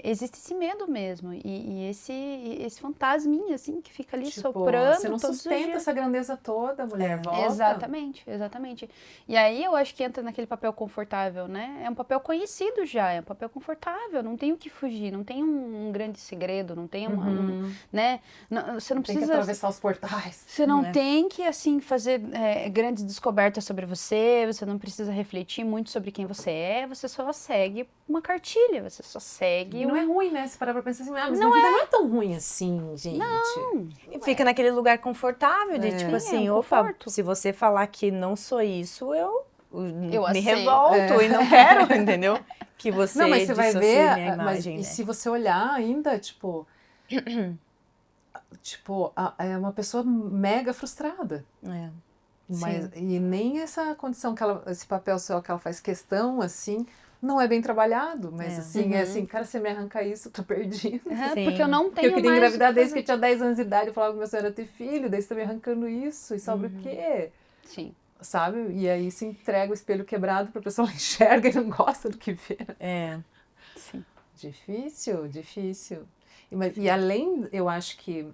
existe esse medo mesmo. E esse fantasminha, assim, que fica ali soprando você não todos sustenta os dias. essa grandeza toda, mulher, volta. Exatamente. E aí eu acho que entra naquele papel confortável, né? É um papel conhecido já, é um papel confortável, não tem o que fugir, não tem um grande segredo, não tem né? Você não precisa... Tem que atravessar os portais. Você não tem que, assim, fazer grandes descobertas sobre você não precisa refletir muito sobre quem você só segue uma cartilha, você só segue... E não é ruim, né? Se parar pra pensar assim, mas minha vida não é tão ruim assim, gente. Não. E fica naquele lugar confortável de, tipo assim, opa, se você falar que não sou isso, eu me revolto e não quero, entendeu? Que você não, mas você vai ver, minha imagem, e se você olhar ainda, tipo, é uma pessoa mega frustrada. Mas, e nem essa condição, esse papel social que ela faz questão, assim, não é bem trabalhado, mas assim, assim, cara, você me arranca isso, eu tô perdida. Porque eu não tenho porque eu queria engravidar desde que eu tinha 10 anos de idade, eu falava que meu sonho era ter filho, daí você tá me arrancando isso, e sobra o quê? Sim. Sabe? E aí se entrega o espelho quebrado pra pessoa enxerga e não gosta do que vê. Sim. Difícil. E além, eu acho que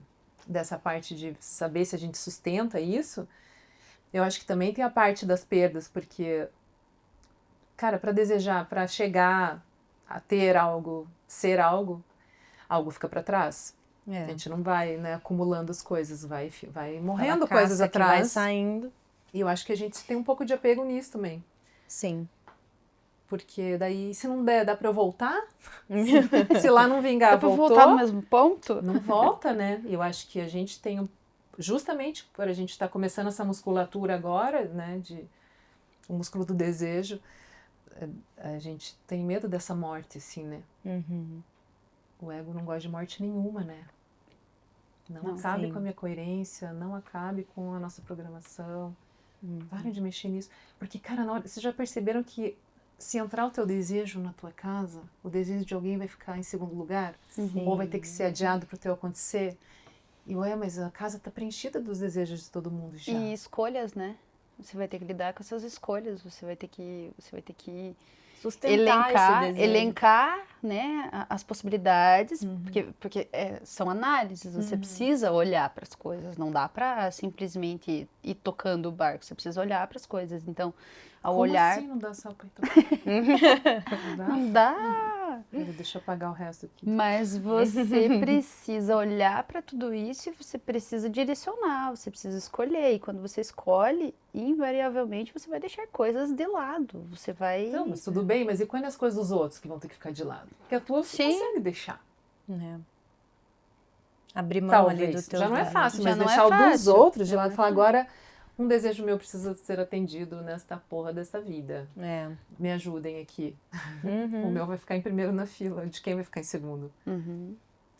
dessa parte de saber se a gente sustenta isso, eu acho que também tem a parte das perdas, porque, cara, para desejar, para chegar a ter algo, ser algo fica para trás. A gente não vai, né, acumulando as coisas, vai morrendo coisas atrás. Vai saindo. E eu acho que a gente tem um pouco de apego nisso também. Sim. Porque daí, se não der, dá pra eu voltar? Se lá não vingar, dá pra voltou? voltar no mesmo ponto? Não volta, né? E eu acho que a gente tem, justamente por a gente estar começando essa musculatura agora, né, o músculo do desejo, a gente tem medo dessa morte, assim, né? O ego não gosta de morte nenhuma, né? Não acabe com a minha coerência, não acabe com a nossa programação. Parem de mexer nisso. Porque, cara, na hora, vocês já perceberam que se entrar o teu desejo na tua casa, o desejo de alguém vai ficar em segundo lugar? Ou vai ter que ser adiado para o teu acontecer? E mas a casa tá preenchida dos desejos de todo mundo já. E escolhas, né? Você vai ter que lidar com as suas escolhas, você vai ter que sustentar elencar, né, as possibilidades, porque são análises, você precisa olhar para as coisas, não dá para simplesmente ir tocando o barco, você precisa olhar para as coisas. Então, ao Como olhar... assim não dá só para ir tocar? Não dá. Deixa eu apagar o resto aqui. Mas você precisa olhar para tudo isso e você precisa direcionar, você precisa escolher. E quando você escolhe, invariavelmente você vai deixar coisas de lado. Você vai... Não, mas tudo bem, mas e quando as coisas dos outros que vão ter que ficar de lado? Porque a tua você consegue deixar. Abrir mão ali do teu... Já não é fácil, mas não deixar o dos outros de Já lado e falar, agora um desejo meu precisa ser atendido nesta porra dessa vida. Me ajudem aqui. O meu vai ficar em primeiro na fila. De quem vai ficar em segundo?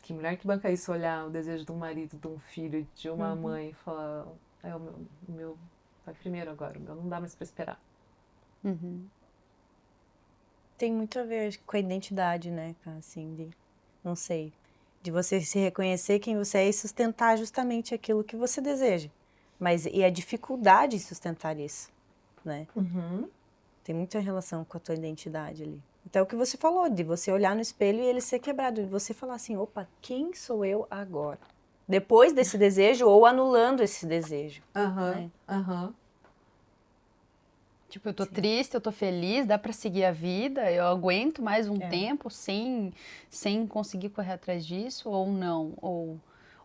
Que mulher que banca isso, olhar o desejo de um marido, de um filho, de uma mãe e falar, o meu vai primeiro agora, o meu não dá mais pra esperar. tem muito a ver com a identidade, né, cara? Assim, não sei, de você se reconhecer quem você é e sustentar justamente aquilo que você deseja. Mas, e a dificuldade em sustentar isso, né? Tem muita relação com a tua identidade ali. Então, o que você falou, de você olhar no espelho e ele ser quebrado, de você falar assim, opa, quem sou eu agora? Depois desse desejo ou anulando esse desejo. Né? Tipo, eu tô triste, eu tô feliz, dá pra seguir a vida, eu aguento mais um tempo sem conseguir correr atrás disso, ou não, ou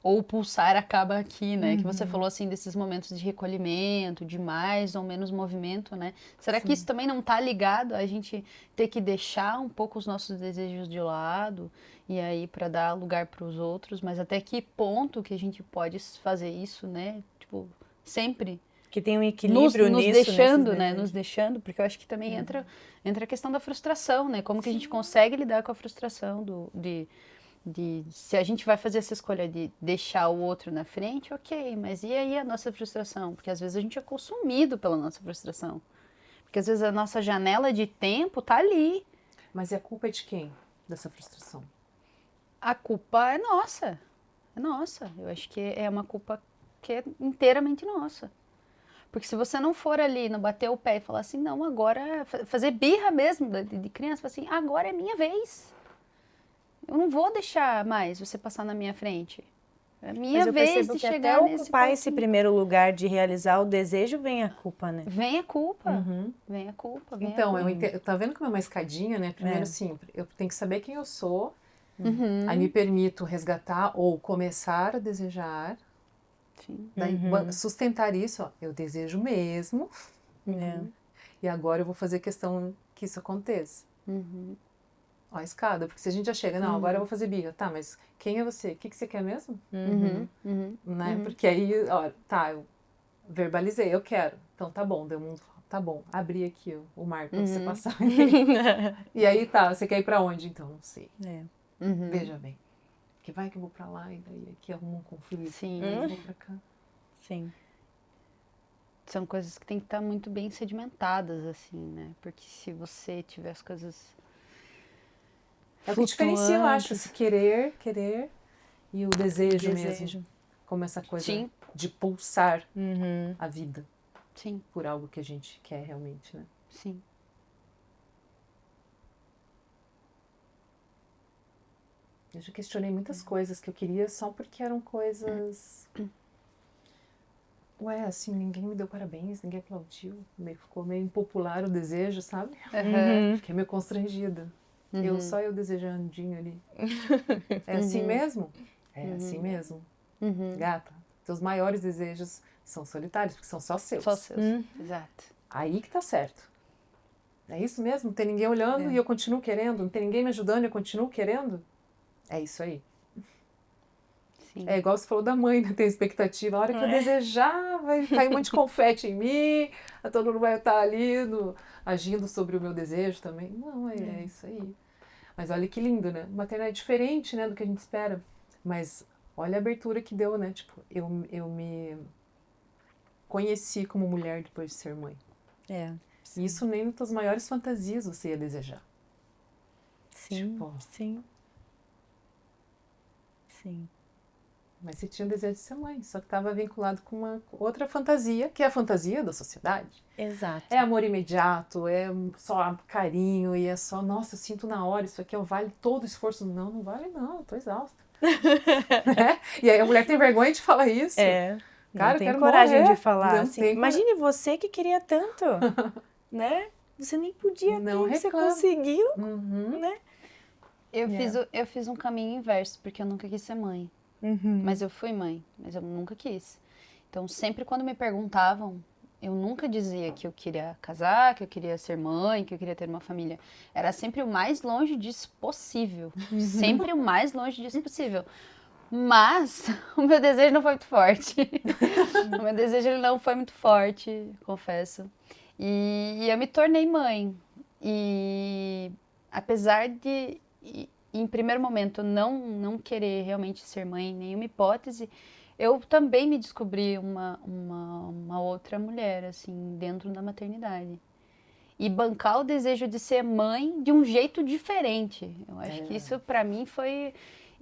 o pulsar acaba aqui, né? Que você falou, assim, desses momentos de recolhimento, de mais ou menos movimento, né? Será que isso também não tá ligado a gente ter que deixar um pouco os nossos desejos de lado, e aí pra dar lugar pros outros, mas até que ponto que a gente pode fazer isso, né? Tipo, sempre... Que tem um equilíbrio nos nisso, deixando, né? Nos deixando, porque eu acho que também entra a questão da frustração, né? Como que a gente consegue lidar com a frustração de se a gente vai fazer essa escolha de deixar o outro na frente, ok, mas e aí a nossa frustração? Porque às vezes a gente é consumido pela nossa frustração. Porque às vezes a nossa janela de tempo tá ali. Mas e a culpa é de quem? Dessa frustração? A culpa é nossa. É nossa. Eu acho que é uma culpa que é inteiramente nossa. Porque se você não for ali, não bater o pé e falar assim, não, agora, fazer birra mesmo de criança, falar assim, agora é minha vez. Eu não vou deixar mais você passar na minha frente. É minha vez de chegar nesse ocupar esse primeiro lugar de realizar o desejo, vem a culpa, né? Vem a culpa. Vem a culpa. Então, tá vendo como é uma escaadinha, né? Primeiro, assim, eu tenho que saber quem eu sou, aí me permito resgatar ou começar a desejar. Sim. Daí, sustentar isso, ó, eu desejo mesmo. E agora eu vou fazer questão que isso aconteça. Ó, a escada, porque se a gente já chega, não, agora eu vou fazer birra. Tá, mas quem é você? O que você quer mesmo? Né? Porque aí, ó, tá, eu verbalizei, eu quero. Então tá bom, deu um... Tá bom, abri aqui o mar pra você passar. E aí, tá, você quer ir pra onde? Então, não sei. Veja bem. Que vai que eu vou pra lá e daí aqui arruma um conflito. Sim. Eu vou pra cá. Sim. São coisas que tem que estar muito bem sedimentadas, assim, né? Porque se você tiver as coisas É o que diferencia, eu acho, esse querer e o desejo mesmo. Como essa coisa de pulsar a vida. Sim. Por algo que a gente quer realmente, né? Sim. Eu já questionei muitas coisas que eu queria só porque eram coisas... Ué, assim, ninguém me deu parabéns, ninguém aplaudiu. Ficou meio impopular o desejo, sabe? Fiquei meio constrangida. Só eu desejandinho ali. É assim mesmo? É assim mesmo. Gata, teus maiores desejos são solitários, porque são só seus. Só seus, exato. Aí que tá certo. É isso mesmo? Não tem ninguém olhando e eu continuo querendo? Não tem ninguém me ajudando e eu continuo querendo? É isso aí. Sim. É igual você falou da mãe, né? Tem expectativa. A hora que eu desejar, vai cair um monte de confete em mim, todo mundo vai estar ali agindo sobre o meu desejo também. Não, é isso aí. Mas olha que lindo, né? Maternidade é diferente, né, do que a gente espera. Mas olha a abertura que deu, né? Tipo, eu me conheci como mulher depois de ser mãe. E isso nem nas tuas maiores fantasias você ia desejar. Sim, tipo, sim. Mas você tinha o desejo de ser mãe, só que estava vinculado com uma outra fantasia, que é a fantasia da sociedade. Exato. É amor imediato, é só carinho, e é só, nossa, eu sinto na hora, isso aqui vale todo o esforço. Não, não vale não, eu tô exausta. Né? E aí a mulher tem vergonha de falar isso. Cara, não tem eu quero coragem morrer. de falar não assim. Imagine você que queria tanto, né? Você nem podia não ter, reclama. você conseguiu, né? Eu fiz um caminho inverso, porque eu nunca quis ser mãe. Mas eu fui mãe, mas eu nunca quis. Então, sempre quando me perguntavam, eu nunca dizia que eu queria casar, que eu queria ser mãe, que eu queria ter uma família. Era sempre o mais longe disso possível. Sempre o mais longe disso possível. Mas o meu desejo não foi muito forte. O meu desejo ele não foi muito forte, confesso. E eu me tornei mãe. E apesar de, em primeiro momento, não querer realmente ser mãe em nenhuma hipótese, eu também me descobri uma outra mulher, assim, dentro da maternidade. e bancar o desejo de ser mãe de um jeito diferente. Eu acho que isso pra mim foi...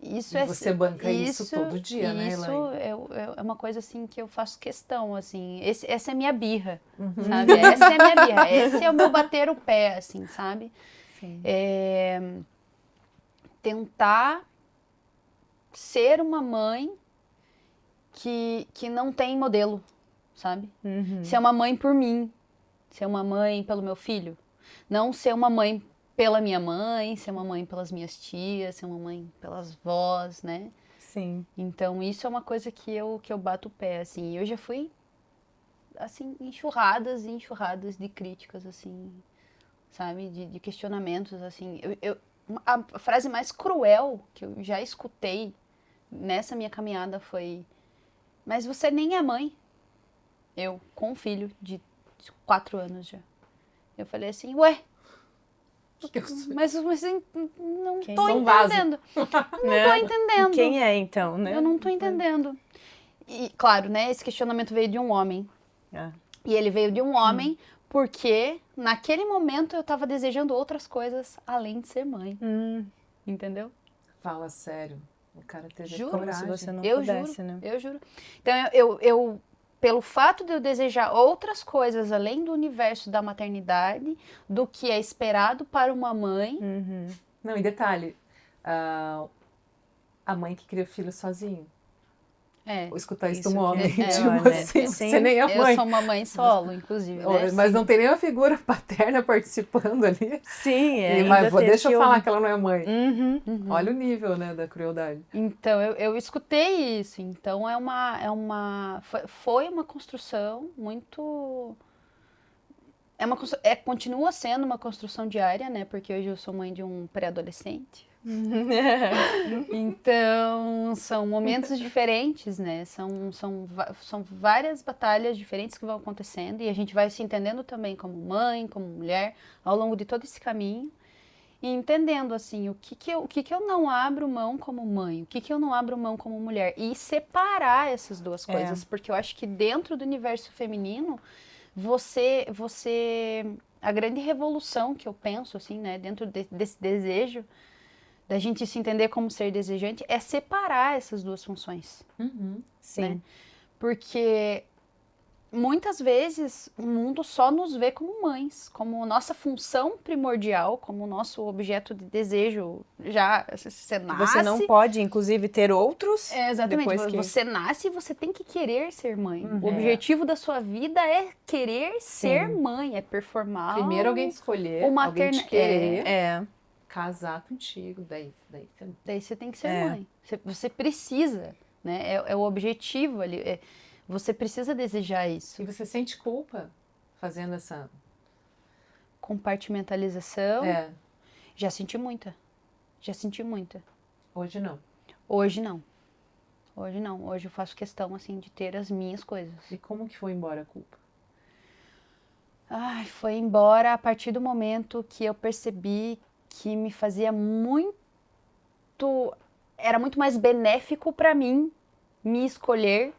Isso E você banca isso todo dia, né, Isso Elaine? é uma coisa assim que eu faço questão, assim. Essa é a minha birra, sabe? Essa é a minha birra. Esse é o meu bater o pé, assim, sabe? Sim. Tentar ser uma mãe que não tem modelo, sabe? Ser uma mãe por mim, ser uma mãe pelo meu filho. Não ser uma mãe pela minha mãe, ser uma mãe pelas minhas tias, ser uma mãe pelas vós, né? Sim. Então, isso é uma coisa que eu bato o pé, assim. Eu já fui, assim, enxurradas e enxurradas de críticas, assim, sabe? De questionamentos, assim. A frase mais cruel que eu já escutei nessa minha caminhada foi: mas você nem é mãe. Eu, com um filho de 4 anos já. Eu falei assim, ué, mas não tô São vaso. entendendo. Não tô entendendo. Quem é, então, né? Eu não tô entendendo. E, claro, né, esse questionamento veio de um homem. E ele veio de um homem porque, naquele momento, eu tava desejando outras coisas além de ser mãe. Entendeu? Fala sério. O cara teve Juro. Como se coragem. você não Eu pudesse, juro, né? eu juro. Então, eu, pelo fato de eu desejar outras coisas além do universo da maternidade, do que é esperado para uma mãe, Não, e detalhe, a mãe que cria filho sozinho. Ou escutar isso de um homem, tipo olha, assim, sim. você nem é eu mãe. sou uma mãe solo, inclusive, né? Mas não tem nenhuma figura paterna participando ali. Sim, Mas ainda deixa eu teve falar que ela não é mãe. Uhum. Olha o nível, né, da crueldade. Então, eu escutei isso. Então, foi uma construção muito... continua sendo uma construção diária, né? Porque hoje eu sou mãe de um pré-adolescente. Então, são momentos diferentes, né? São várias batalhas diferentes que vão acontecendo e a gente vai se entendendo também como mãe, como mulher, ao longo de todo esse caminho. E entendendo, assim, o que que eu não abro mão como mãe, o que eu não abro mão como mulher. E separar essas duas coisas, porque eu acho que dentro do universo feminino, a grande revolução que eu penso, assim, né, dentro desse desejo, da gente se entender como ser desejante, é separar essas duas funções. Sim. Né? Porque muitas vezes o mundo só nos vê como mães, como nossa função primordial, como nosso objeto de desejo. Já você nasce... Você não pode, inclusive, ter outros. Exatamente. Depois que... Você nasce e você tem que querer ser mãe. O objetivo da sua vida é querer ser mãe, é performar. Primeiro alguém te escolher, alguém te querer, casar contigo, daí você tem que ser mãe. Você precisa, né? É o objetivo ali. Você precisa desejar isso. E você sente culpa fazendo essa compartimentalização? Já senti muita. Hoje não. Hoje não. Hoje eu faço questão, assim, de ter as minhas coisas. E como que foi embora a culpa? Ai, foi embora a partir do momento que eu percebi que me fazia era muito mais benéfico para mim me escolher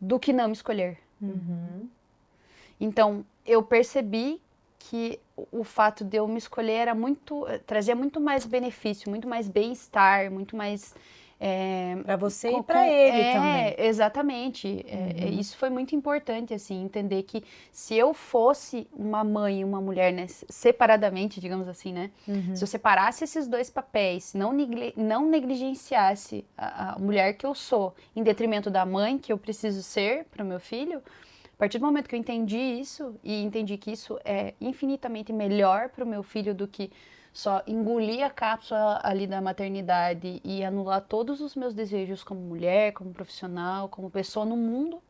do que não me escolher. Então, eu percebi que o fato de eu me escolher trazia muito mais benefício, muito mais bem-estar, muito mais... para você e para ele também. Exatamente. Isso foi muito importante, assim, entender que se eu fosse uma mãe e uma mulher, né, separadamente, digamos assim, né, se eu separasse esses dois papéis, não negligenciasse a mulher que eu sou em detrimento da mãe que eu preciso ser para o meu filho, a partir do momento que eu entendi isso e entendi que isso é infinitamente melhor para o meu filho do que só engolir a cápsula ali da maternidade e anular todos os meus desejos como mulher, como profissional, como pessoa no mundo.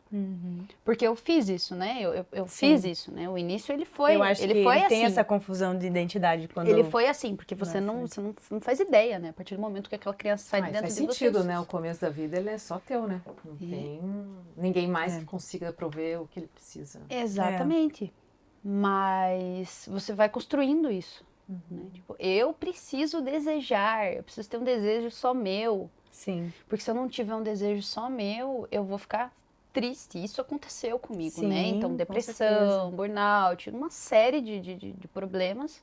Porque eu fiz isso, né? Eu fiz isso, né? O início ele foi Eu acho que foi ele assim. tem essa confusão de identidade quando... Ele foi assim, porque você não faz ideia, né? A partir do momento que aquela criança sai de dentro faz de você... sentido, né? O começo da vida ele é só teu, né? Não tem ninguém mais que consiga prover o que ele precisa. Exatamente. Mas você vai construindo isso. Né? Tipo, eu preciso desejar, eu preciso ter um desejo só meu. Sim. Porque se eu não tiver um desejo só meu, eu vou ficar triste. Isso aconteceu comigo, Sim, né? Então, com depressão, certeza. burnout, uma série de problemas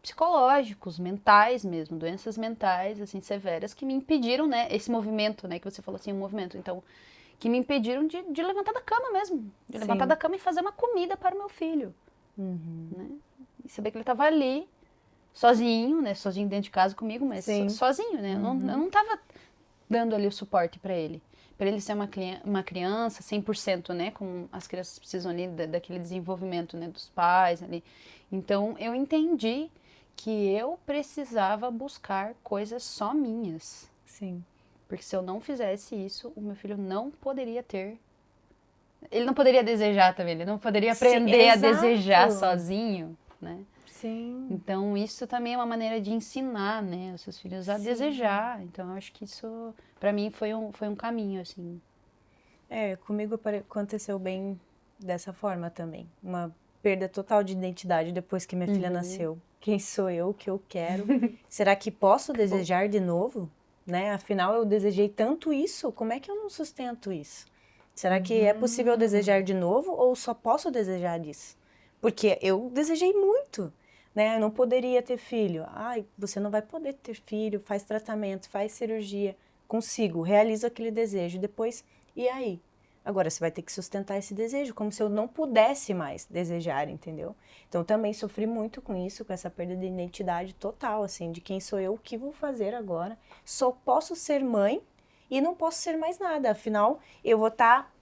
psicológicos, mentais mesmo, doenças mentais, assim, severas, que me impediram, né? Esse movimento, né? Que você falou assim, um movimento. Então, que me impediram de levantar da cama mesmo. De levantar Sim. da cama e fazer uma comida para o meu filho. Né? E saber que ele estava ali, sozinho, né? Sozinho dentro de casa comigo, mas Sim. sozinho, né? Eu não estava dando ali o suporte para ele. Para ele ser uma criança 100%, né? Como as crianças precisam ali daquele desenvolvimento, né? Dos pais ali. Então, eu entendi que eu precisava buscar coisas só minhas. Sim. Porque se eu não fizesse isso, o meu filho não poderia ter. Ele não poderia desejar também, ele não poderia Sim, aprender a exato. desejar sozinho, né? Sim. Então, isso também é uma maneira de ensinar, né, os seus filhos a Sim. desejar. Então, eu acho que isso, pra mim, foi um caminho, assim. Comigo aconteceu bem dessa forma também. Uma perda total de identidade depois que minha filha nasceu. Quem sou eu? O que eu quero? Será que posso desejar de novo? Né? Afinal, eu desejei tanto isso, como é que eu não sustento isso? Será que é possível desejar de novo ou só posso desejar disso? Porque eu desejei muito, né? Eu não poderia ter filho. Ai, você não vai poder ter filho, faz tratamento, faz cirurgia. Consigo, realizo aquele desejo. Depois, e aí? Agora você vai ter que sustentar esse desejo, como se eu não pudesse mais desejar, entendeu? Então também sofri muito com isso, com essa perda de identidade total, assim, de quem sou eu, o que vou fazer agora. Só posso ser mãe e não posso ser mais nada. Afinal, eu vou estar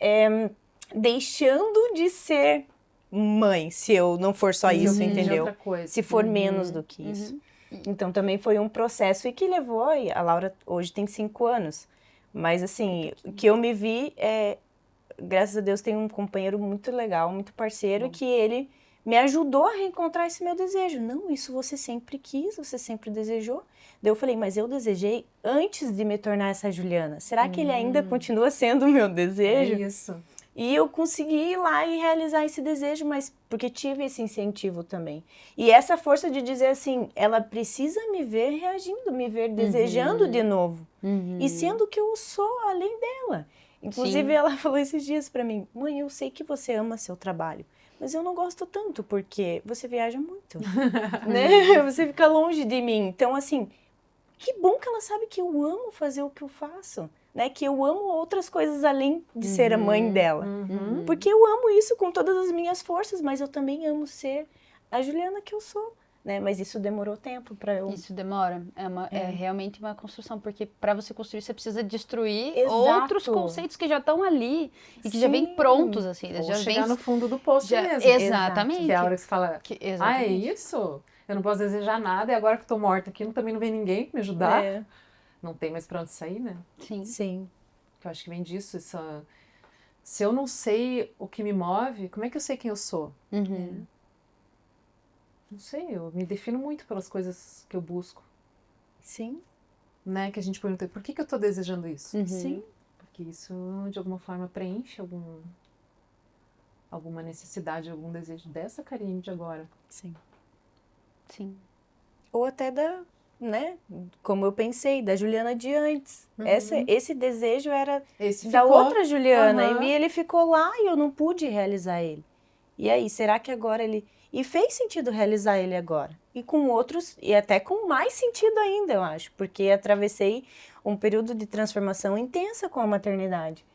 deixando de ser mãe, se eu não for só isso, De entendeu? outra coisa. Se for menos do que isso. Então também foi um processo e que levou, a Laura hoje tem 5 anos, mas assim, o que eu me vi graças a Deus, tenho um companheiro muito legal, muito parceiro, que ele me ajudou a reencontrar esse meu desejo. Não, isso você sempre quis, você sempre desejou. Daí eu falei, mas eu desejei antes de me tornar essa Juliana. Será que ele ainda continua sendo o meu desejo? É isso. E eu consegui ir lá e realizar esse desejo, mas porque tive esse incentivo também. E essa força de dizer assim, ela precisa me ver reagindo, me ver desejando de novo. E sendo que eu sou além dela. Inclusive, Sim. ela falou esses dias pra mim, mãe, eu sei que você ama seu trabalho, mas eu não gosto tanto porque você viaja muito, né? Você fica longe de mim. Então, assim, que bom que ela sabe que eu amo fazer o que eu faço, né? Que eu amo outras coisas além de ser a mãe dela. Porque eu amo isso com todas as minhas forças, mas eu também amo ser a Juliana que eu sou, né? Mas isso demorou tempo pra eu... Isso demora. É realmente uma construção, porque para você construir, você precisa destruir Exato. outros conceitos que já estão ali e que já vêm prontos, assim. Eles Ou já chegar vêm... no fundo do poço já- mesmo. Exatamente. Que é a hora que você fala, é Exatamente. isso? Eu não posso desejar nada e agora que eu tô morta aqui, também não vem ninguém me ajudar. É. Não tem mais pra onde sair, né? Sim. Sim. Que eu acho que vem disso, se eu não sei o que me move, como é que eu sei quem eu sou? Não sei, eu me defino muito pelas coisas que eu busco, Sim. né? Que a gente pergunta, por que eu tô desejando isso? Sim. Porque isso, de alguma forma, preenche alguma necessidade, algum desejo dessa Karine de agora. Sim. Sim. Ou até né, como eu pensei, da Juliana de antes. Esse desejo era Esse da ficou. outra Juliana, Aham. e ele ficou lá e eu não pude realizar ele. E aí, será que agora ele... E fez sentido realizar ele agora. E com outros, e até com mais sentido ainda, eu acho, porque atravessei um período de transformação intensa com a maternidade.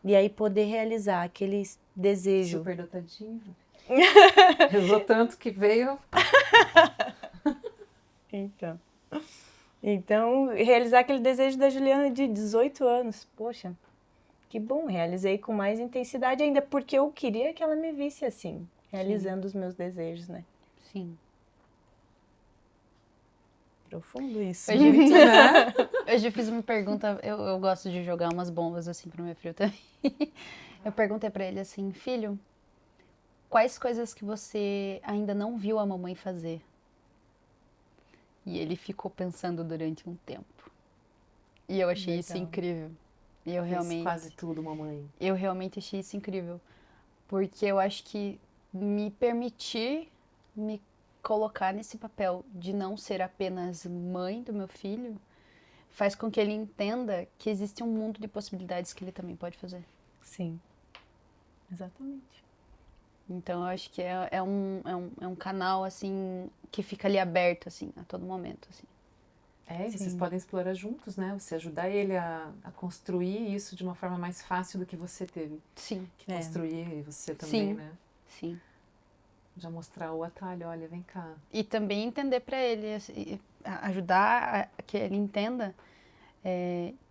E aí poder realizar aquele desejo. Super dotadinho. Rezou tanto que veio. Então, realizar aquele desejo da Juliana de 18 anos. Poxa, que bom, realizei com mais intensidade ainda, porque eu queria que ela me visse assim, realizando os meus desejos, né? Sim. Profundo isso. Hoje eu fiz uma pergunta, eu gosto de jogar umas bombas assim pro meu filho também. Eu perguntei pra ele assim, filho, quais coisas que você ainda não viu a mamãe fazer? E ele ficou pensando durante um tempo. E eu achei isso incrível. E eu realmente... quase tudo, mamãe. Eu realmente achei isso incrível. Porque eu acho que me permitir me colocar nesse papel de não ser apenas mãe do meu filho faz com que ele entenda que existe um mundo de possibilidades que ele também pode fazer. Sim. Exatamente. Então, eu acho que é um canal, assim, que fica ali aberto, assim, a todo momento, assim. E vocês Sim. podem explorar juntos, né? Você ajudar ele a construir isso de uma forma mais fácil do que você teve Sim, que construir, e você também, Sim. né? sim. Já mostrar o atalho, olha, vem cá. E também entender para ele, assim, ajudar a que ele entenda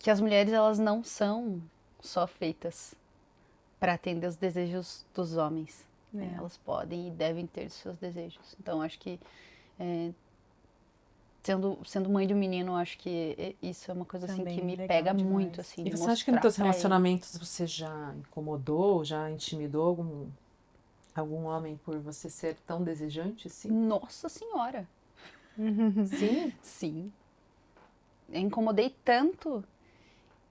que as mulheres, elas não são só feitas para atender os desejos dos homens. Né? Elas podem e devem ter os seus desejos. Então, acho que sendo mãe de um menino, acho que isso é uma coisa assim Também que me legal pega demais. muito, assim. E de você acha que nos mostrar teus pra ele. relacionamentos você já incomodou, já intimidou algum homem por você ser tão desejante assim? Nossa Senhora! Sim? Sim. Eu incomodei tanto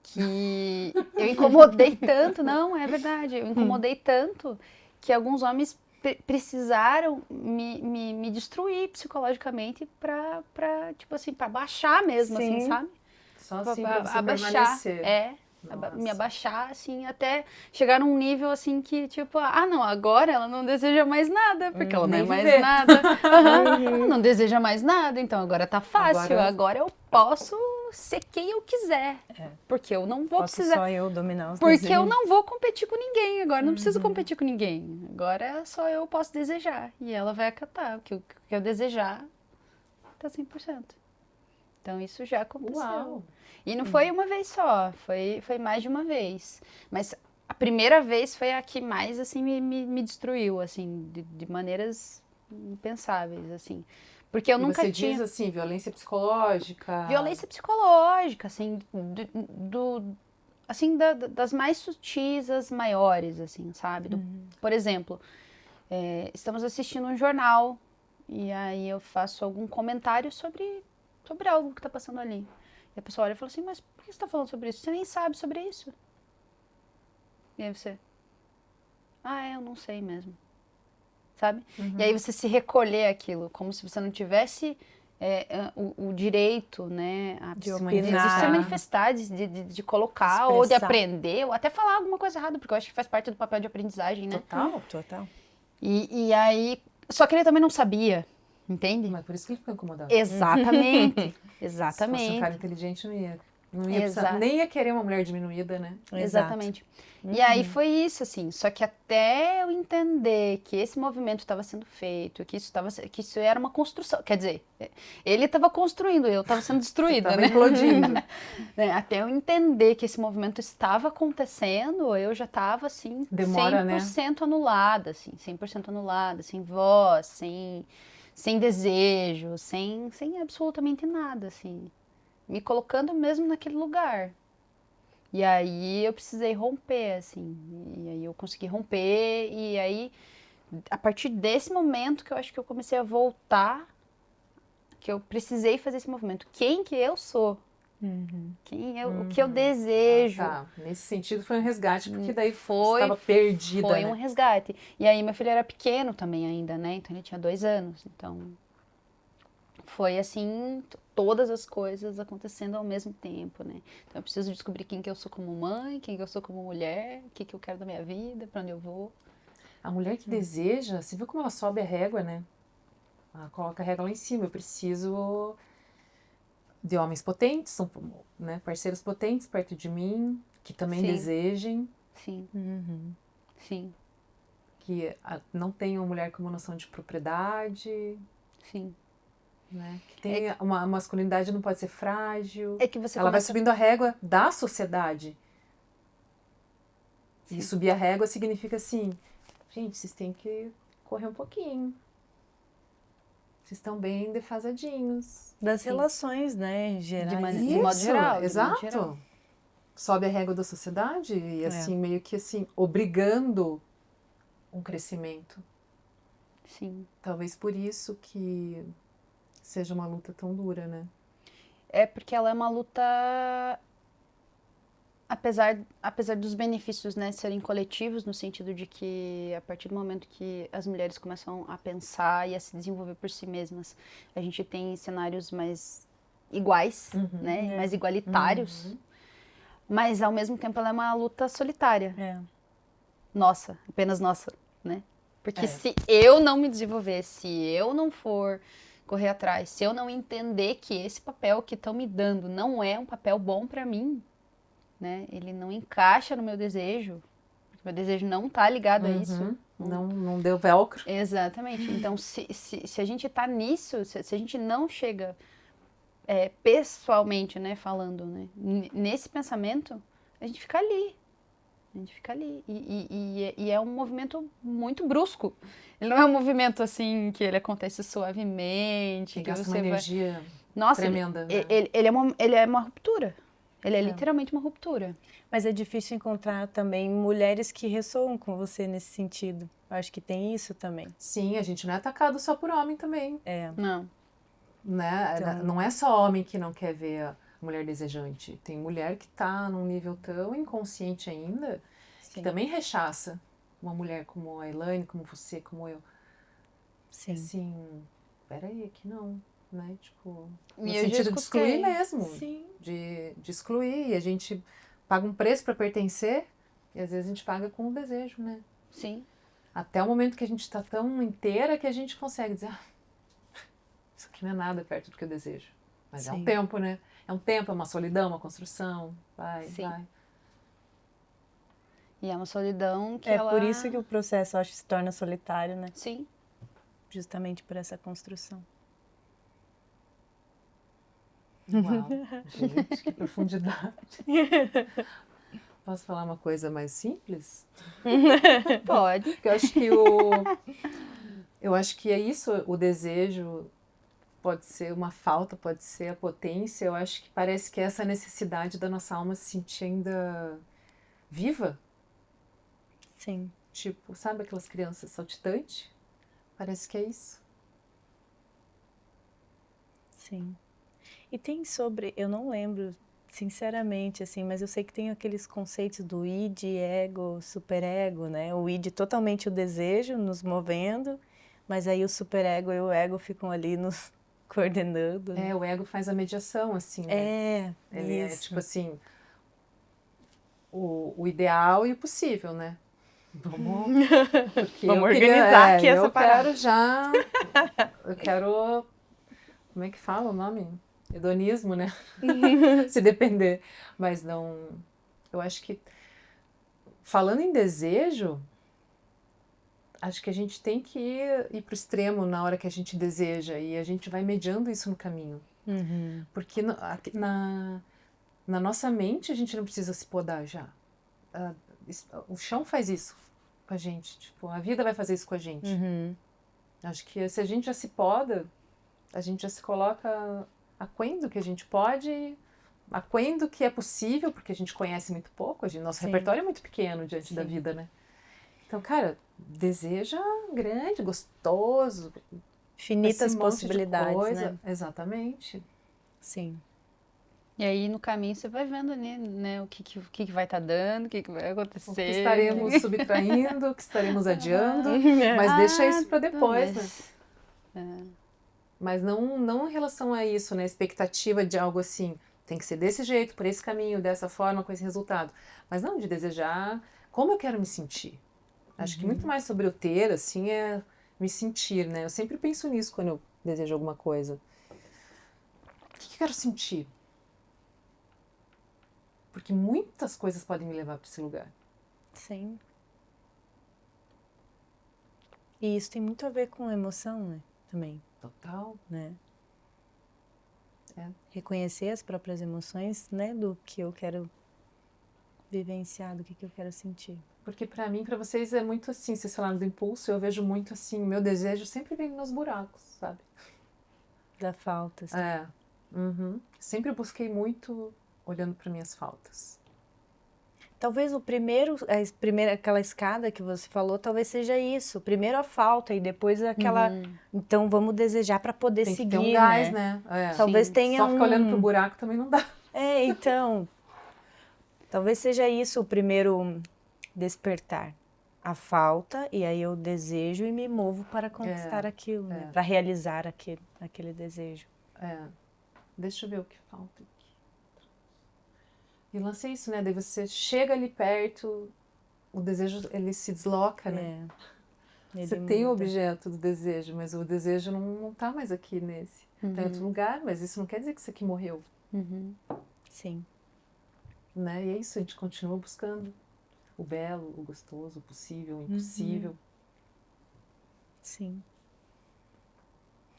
que. Eu incomodei tanto, não, é verdade. Eu incomodei tanto que alguns homens precisaram me destruir psicologicamente pra, tipo assim, pra baixar mesmo, assim, Sim. sabe? Só assim pra você Abaixar. permanecer. Me abaixar, assim, até chegar num nível, assim, que, tipo, não, agora ela não deseja mais nada, porque ela não é nem mais viver. nada. Ela não deseja mais nada, então agora tá fácil, agora eu posso ser quem eu quiser, porque eu não vou Posso precisar, só eu dominar os porque eu desejos. não vou competir com ninguém, agora não preciso competir com ninguém, agora só eu posso desejar, e ela vai acatar, o que eu desejar tá 100%. Então isso já aconteceu. Uau! E não foi uma vez só, foi mais de uma vez. Mas a primeira vez foi a que mais, assim, me destruiu, assim, de maneiras impensáveis, assim. Porque eu E nunca você tinha... diz assim, violência psicológica. Violência psicológica, assim, assim das mais sutis às maiores, assim, sabe? Por exemplo, estamos assistindo um jornal e aí eu faço algum comentário sobre algo que está passando ali. E a pessoa olha e fala assim, mas por que você está falando sobre isso? Você nem sabe sobre isso. E aí você, eu não sei mesmo. Sabe? E aí você se recolher aquilo, como se você não tivesse o direito, né, De se opinar. manifestar, de colocar, Expressar. ou de aprender, ou até falar alguma coisa errada, porque eu acho que faz parte do papel de aprendizagem, né? Total. E aí, só que ele também não sabia, entende? Mas por isso que ele ficou incomodado. Exatamente. Se fosse um cara inteligente, não ia precisar, nem ia querer uma mulher diminuída, né? Exatamente. E aí foi isso, assim. Só que até eu entender que esse movimento estava sendo feito, que isso era uma construção. Quer dizer, ele estava construindo, eu estava sendo destruída, Tava né? implodindo. Até eu entender que esse movimento estava acontecendo, eu já estava, assim, Demora, 100% anulada, assim. 100% anulada, sem voz, sem desejo, sem absolutamente nada, assim. Me colocando mesmo naquele lugar. E aí eu precisei romper, assim. E aí eu consegui romper. E aí, a partir desse momento que eu acho que eu comecei a voltar, que eu precisei fazer esse movimento. Quem que eu sou? O que eu desejo? Nesse sentido foi um resgate, porque daí Foi, estava perdida, foi né? um resgate. E aí meu filho era pequeno também ainda, né? Então ele tinha 2 anos. Então foi assim, todas as coisas acontecendo ao mesmo tempo, né? Então eu preciso descobrir quem que eu sou como mãe, quem que eu sou como mulher, o que que eu quero da minha vida, pra onde eu vou. A mulher que deseja, você viu como ela sobe a régua, né? Ela coloca a régua lá em cima. Eu preciso de homens potentes, né? Parceiros potentes perto de mim, que também desejem. Sim. Sim. Que não tenham mulher com uma noção de propriedade. Sim. Né? Que tem uma masculinidade não pode ser frágil. É que você ela vai subindo a régua da sociedade. Sim. E subir a régua significa assim, gente, vocês têm que correr um pouquinho. Vocês estão bem defasadinhos. Das relações, né, gerais. De modo geral. Exato. De modo geral. Sobe a régua da sociedade e assim, meio que assim, obrigando um crescimento. Sim. Talvez por isso que seja uma luta tão dura, né? É porque ela é uma luta, apesar dos benefícios, né, serem coletivos, no sentido de que a partir do momento que as mulheres começam a pensar e a se desenvolver por si mesmas, a gente tem cenários mais iguais, né, mais igualitários, mas ao mesmo tempo ela é uma luta solitária. nossa, apenas nossa, né? Porque É. se eu não me desenvolver, se eu não for correr atrás, se eu não entender que esse papel que estão me dando não é um papel bom pra mim, né? Ele não encaixa no meu desejo, porque meu desejo não tá ligado a isso. Não deu velcro. Exatamente. Então, se a gente tá nisso, se a gente não chega pessoalmente, né, falando, né, nesse pensamento, a gente fica ali. A gente fica ali. E é um movimento muito brusco. Ele não é um movimento assim que ele acontece suavemente. Que Que gasta você uma vai... energia Nossa, tremenda. Né? ele é uma ruptura. Ele é literalmente uma ruptura. Mas é difícil encontrar também mulheres que ressoam com você nesse sentido. Eu acho que tem isso também. Sim, a gente não é atacado só por homem também. Não. Né? Então- Não é só homem que não quer ver a mulher desejante. Tem mulher que tá num nível tão inconsciente ainda que Sim. também rechaça uma mulher como a Elaine, como você, como eu. Sim. Assim, peraí, aqui não, né? Tipo, no E eu já sentido de excluir escutei. mesmo. Sim. De excluir. E a gente paga um preço para pertencer e às vezes a gente paga com o desejo, né? Sim. Até o momento que a gente tá tão inteira que a gente consegue dizer, isso aqui não é nada perto do que eu desejo. Mas é um Sim. tempo, né? É um tempo, é uma solidão, uma construção. Vai, Sim. vai. E é uma solidão que É ela... por isso que o processo, eu acho, se torna solitário, né? Sim. Justamente por essa construção. Uau, gente, que profundidade. Posso falar uma coisa mais simples? Pode. Porque eu acho que é isso, o desejo pode ser uma falta, pode ser a potência. Eu acho que parece que é essa necessidade da nossa alma se sentir ainda viva. Sim. Tipo, sabe aquelas crianças saltitantes? Parece que é isso. Sim. E tem sobre, eu não lembro, sinceramente, assim, mas eu sei que tem aqueles conceitos do id, ego, superego, né? O id totalmente o desejo nos movendo, mas aí o superego e o ego ficam ali nos coordenando. Né? É, o ego faz a mediação, assim, né? É, Ele é isso. tipo assim, o ideal e o possível, né? Vamos, porque Vamos eu queria, organizar aqui essa eu parada. quero já, eu quero, como é que fala o nome? Hedonismo, né? Se depender, mas não, eu acho que, falando em desejo, acho que a gente tem que ir pro extremo na hora que a gente deseja e a gente vai mediando isso no caminho. Uhum. Porque na nossa mente a gente não precisa se podar já. O chão faz isso com a gente. Tipo, a vida vai fazer isso com a gente. Uhum. Acho que se a gente já se poda, a gente já se coloca aquém do que a gente pode, aquém do que é possível, porque a gente conhece muito pouco, nosso Sim. repertório é muito pequeno diante da Sim. vida, né? Então, cara, deseja grande, gostoso, Infinitas esse monte de possibilidades, coisa. né? Exatamente. Sim. E aí no caminho você vai vendo ali, né, o que vai estar dando, o que vai acontecer. O que estaremos subtraindo, o que estaremos adiando, mas deixa isso para depois, né? Mas não em relação a isso, né? Expectativa de algo assim, tem que ser desse jeito, por esse caminho, dessa forma, com esse resultado. Mas não de desejar como eu quero me sentir. Acho que muito mais sobre eu ter, assim, é me sentir, né? Eu sempre penso nisso quando eu desejo alguma coisa. O que eu quero sentir? Porque muitas coisas podem me levar para esse lugar. Sim. E isso tem muito a ver com emoção, né? Também, Total. né? É. Reconhecer as próprias emoções, né? Do que eu quero vivenciar, do que eu quero sentir. Porque para mim, para vocês é muito assim, vocês falaram do impulso, eu vejo muito assim, meu desejo sempre vem nos buracos, sabe? Da falta, assim. É. Uhum. Sempre busquei muito olhando para minhas faltas. Talvez aquela escada que você falou, talvez seja isso. Primeiro a falta e depois aquela... Então vamos desejar para poder Tem que seguir, ter um gás, né? É. Talvez Sim. tenha Só ficar olhando pro buraco também não dá. É, então... Talvez seja isso o primeiro despertar. A falta, e aí eu desejo e me movo para conquistar aquilo, né? Para realizar aquele desejo. É. Deixa eu ver o que falta aqui. E lancei isso, né? Daí você chega ali perto, o desejo, ele se desloca, né? Ele Você tem o muda. objeto do desejo, mas o desejo não tá mais aqui nesse. Tá em outro lugar, mas isso não quer dizer que isso aqui morreu, Sim. né? E é isso, a gente continua buscando o belo, o gostoso, o possível, o impossível. Sim.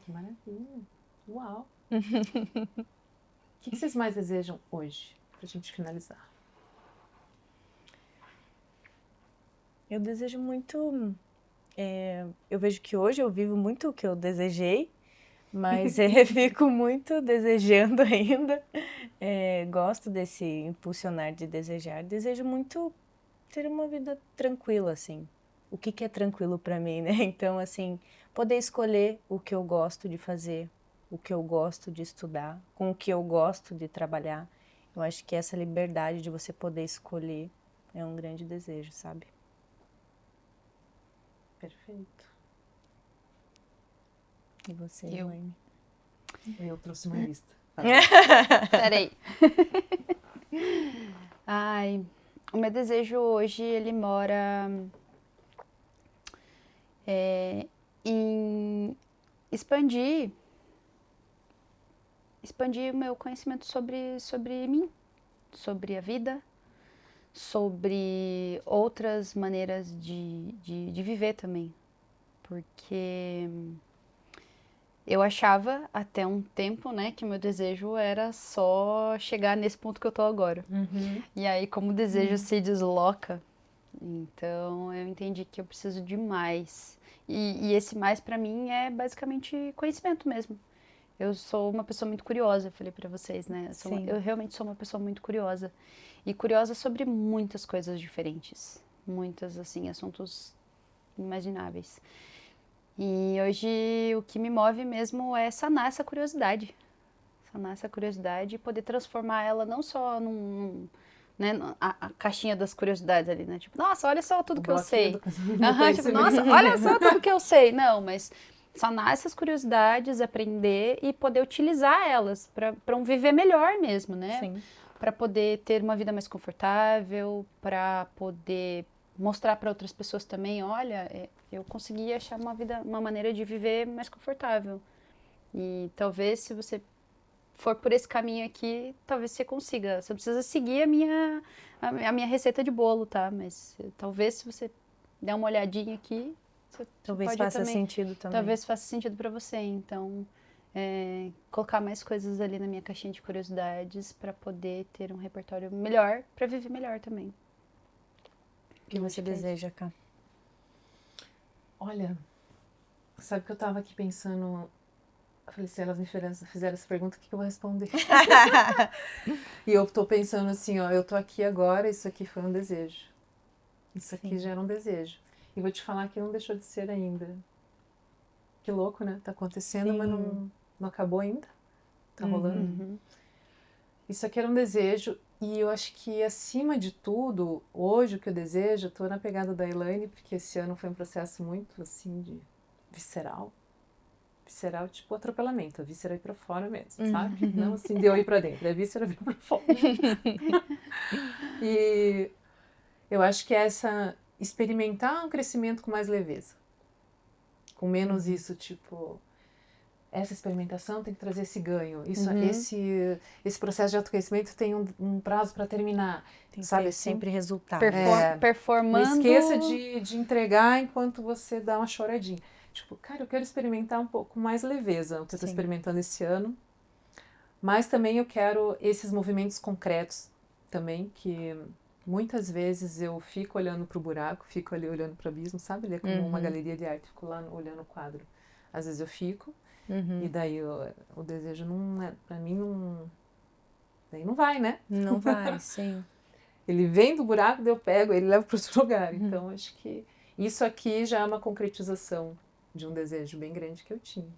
Que maravilha. Uau. O que vocês mais desejam hoje, pra gente finalizar? Eu desejo muito. Eu vejo que hoje eu vivo muito o que eu desejei, mas fico muito desejando ainda. Gosto desse impulsionar de desejar. Desejo muito ter uma vida tranquila, assim. O que que é tranquilo para mim, né? Então, assim, poder escolher o que eu gosto de fazer, o que eu gosto de estudar, com o que eu gosto de trabalhar. Eu acho que essa liberdade de você poder escolher é um grande desejo, sabe? Perfeito. E você, Eu. Elaine? Eu trouxe uma lista. Peraí. Ai, o meu desejo hoje, ele mora em expandir o meu conhecimento sobre mim, sobre a vida, sobre outras maneiras de viver também. Porque eu achava até um tempo, né, que o meu desejo era só chegar nesse ponto que eu tô agora. E aí, como o desejo se desloca, então eu entendi que eu preciso de mais. E esse mais pra mim é basicamente conhecimento mesmo. Eu sou uma pessoa muito curiosa, falei pra vocês, né? Sim. Eu realmente sou uma pessoa muito curiosa. E curiosa sobre muitas coisas diferentes. Muitas, assim, assuntos inimagináveis. E hoje o que me move mesmo é sanar essa curiosidade. Sanar essa curiosidade e poder transformar ela não só né, a caixinha das curiosidades ali, né? Tipo, nossa, olha só tudo que eu sei. Tipo, nossa, olha só tudo que eu sei. Não, mas sanar essas curiosidades, aprender e poder utilizar elas para um viver melhor mesmo, né? Sim. Para poder ter uma vida mais confortável, para poder mostrar para outras pessoas também, olha, eu consegui achar uma maneira de viver mais confortável. E talvez se você for por esse caminho aqui, talvez você consiga. Você não precisa seguir a minha receita de bolo, tá? Mas talvez se você der uma olhadinha aqui, você Talvez pode faça também, sentido também. talvez faça sentido para você. Então, colocar mais coisas ali na minha caixinha de curiosidades para poder ter um repertório melhor, para viver melhor também. O que você deseja, Cá? Olha, sabe que eu tava aqui pensando. Eu falei, se elas me fizeram essa pergunta, o que eu vou responder? E eu tô pensando assim, ó, eu tô aqui agora, isso aqui foi um desejo. Isso aqui já era um desejo. E vou te falar que não deixou de ser ainda. Que louco, né? Tá acontecendo, mas não acabou ainda. Tá rolando. Isso aqui era um desejo. E eu acho que, acima de tudo, hoje o que eu desejo, eu tô na pegada da Elaine, porque esse ano foi um processo muito, assim, de visceral. Visceral, tipo atropelamento. A víscera ir pra fora mesmo, sabe? Não assim, deu ir pra dentro. A víscera vir pra fora. E eu acho que é experimentar um crescimento com mais leveza. Com menos isso, tipo... Essa experimentação tem que trazer esse ganho. Esse processo de autoconhecimento tem um prazo para terminar. Tem que sabe ter assim? sempre resultado. Performando... Não esqueça de entregar enquanto você dá uma choradinha. Tipo, cara, eu quero experimentar um pouco mais leveza, o que eu estou experimentando esse ano. Mas também eu quero esses movimentos concretos também, que muitas vezes eu fico olhando para o buraco, fico ali olhando para o abismo, sabe? Ele é como uma galeria de arte, fico lá olhando o quadro. Às vezes eu fico, e daí o desejo não é, para mim não... Daí não vai, né? Não vai, sim. Ele vem do buraco, daí eu pego, ele leva para outro lugar. Então, acho que isso aqui já é uma concretização de um desejo bem grande que eu tinha.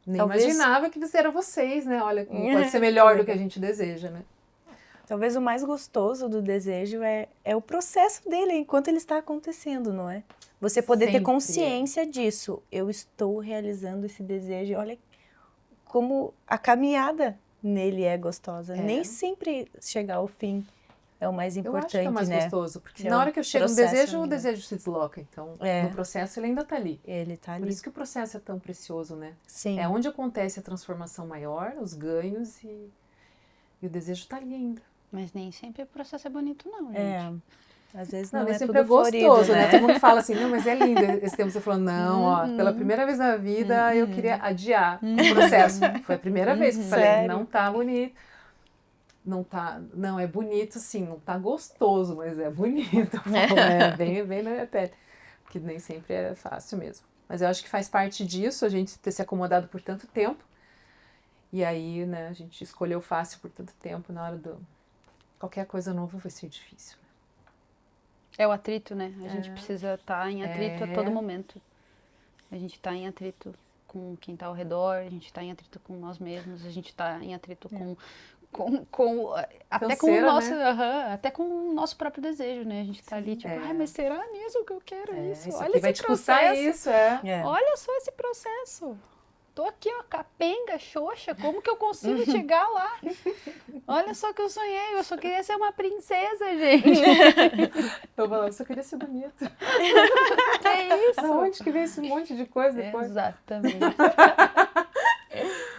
Nem imaginava que eram vocês, né? Olha, pode ser melhor do que a gente deseja, né? Talvez o mais gostoso do desejo é o processo dele, enquanto ele está acontecendo, não é? Você poder ter consciência disso. Eu estou realizando esse desejo. Olha como a caminhada nele é gostosa. Nem sempre chegar ao fim é o mais Eu importante, acho que é o mais né? gostoso, porque É na um hora que eu chego no processo desejo, o ainda. desejo se desloca. Então, É. no processo ele ainda tá ali. Ele tá Por ali. isso que o processo é tão precioso, né? Sim. É onde acontece a transformação maior, os ganhos e o desejo tá ali ainda. Mas nem sempre o processo é bonito, não, gente. É. Às vezes Não, não nem é sempre tudo é gostoso, florido, né? né? Todo mundo fala assim, não, mas é lindo. Esse tempo você falou, não, ó, pela primeira vez na vida eu queria adiar o processo. Foi a primeira vez que eu falei, Sério? não tá bonito. Não tá, não, é bonito sim, não tá gostoso, mas é bonito. Bem na minha pele. Que nem sempre é fácil mesmo. Mas eu acho que faz parte disso, a gente ter se acomodado por tanto tempo. E aí, né, a gente escolheu fácil por tanto tempo, na hora do... Qualquer coisa nova vai ser difícil. É o atrito, né? A gente precisa estar em atrito a todo momento. A gente tá em atrito com quem tá ao redor, a gente tá em atrito com nós mesmos, a gente tá em atrito até com o Canseira, nosso, né? até com o nosso próprio desejo, né? A gente tá ali tipo, ai, mas será mesmo que eu quero isso? Isso Olha aqui vai esse te custar processo. isso, é. É. Olha só esse processo. Tô aqui, ó, capenga, xoxa, como que eu consigo chegar lá? Olha só que eu sonhei, eu só queria ser uma princesa, gente. Eu falava, só queria ser bonita. Que isso? Da onde que vem esse monte de coisa depois? Exatamente.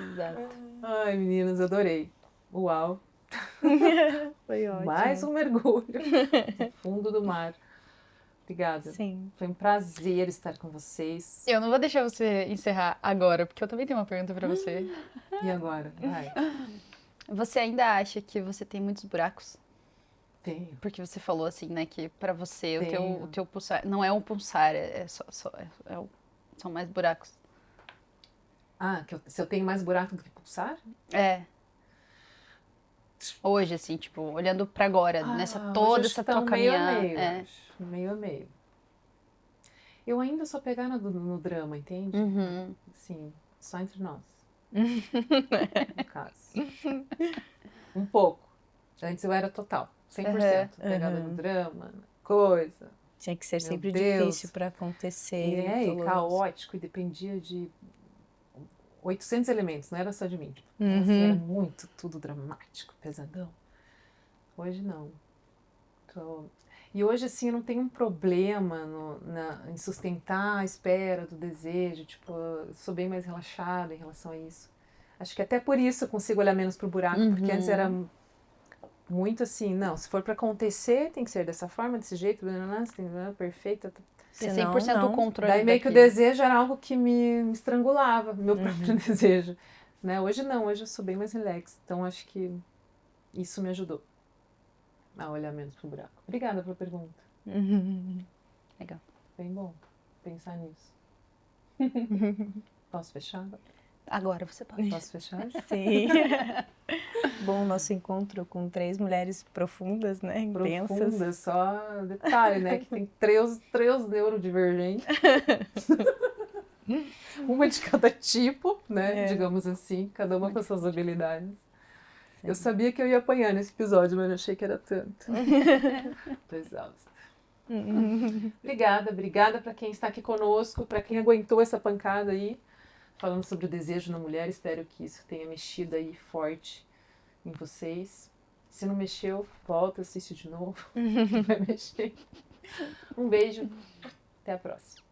Exato. Ai, meninas, adorei. Uau. Foi ótimo. Mais um mergulho no fundo do mar. Obrigada. Sim. Foi um prazer estar com vocês. Eu não vou deixar você encerrar agora, porque eu também tenho uma pergunta pra você. E agora? Vai. Você ainda acha que você tem muitos buracos? Tenho. Porque você falou assim, né, que pra você Tenho. o teu pulsar não é um pulsar, são mais buracos. Ah, se eu tenho mais buraco do que pulsar? É. Hoje, assim, tipo, olhando pra agora, nessa toda hoje essa tá tua meio a caminhada. meio, acho. Meio a meio. Eu ainda sou pegada no drama, entende? Uhum. Sim, só entre nós. No caso. Um pouco. Antes eu era total, 100%. Pegada no drama, coisa. Tinha que ser Meu sempre Deus. difícil pra acontecer. E doloroso. caótico, e dependia de 800 elementos, não era só de mim. Tipo, assim, era muito, tudo dramático, pesadão. Hoje não. E hoje, assim, eu não tenho um problema em sustentar a espera do desejo. Tipo, eu sou bem mais relaxada em relação a isso. Acho que até por isso eu consigo olhar menos pro buraco, porque antes era muito assim, não, se for pra acontecer, tem que ser dessa forma, desse jeito, perfeito. Ter Senão, 100% o não. controle Daí meio que o daquilo. desejo era algo que me estrangulava, meu próprio desejo. Né? Hoje não, hoje eu sou bem mais relax. Então acho que isso me ajudou a olhar menos pro buraco. Obrigada pela pergunta. Legal. Bem bom pensar nisso. Posso fechar? Agora você pode. Posso fechar? Sim. Bom, nosso encontro com 3 mulheres profundas, né? Intensas. Profunda, só detalhe, né? Que tem três neurodivergentes. Uma de cada tipo, né? Digamos assim, cada uma com as suas habilidades. Sim. Eu sabia que eu ia apanhar nesse episódio, mas não achei que era tanto. Tô exausta. Obrigada para quem está aqui conosco, para quem aguentou essa pancada aí, falando sobre o desejo na mulher. Espero que isso tenha mexido aí forte em vocês. Se não mexeu, volta, assiste de novo. Vai mexer. Um beijo, até a próxima.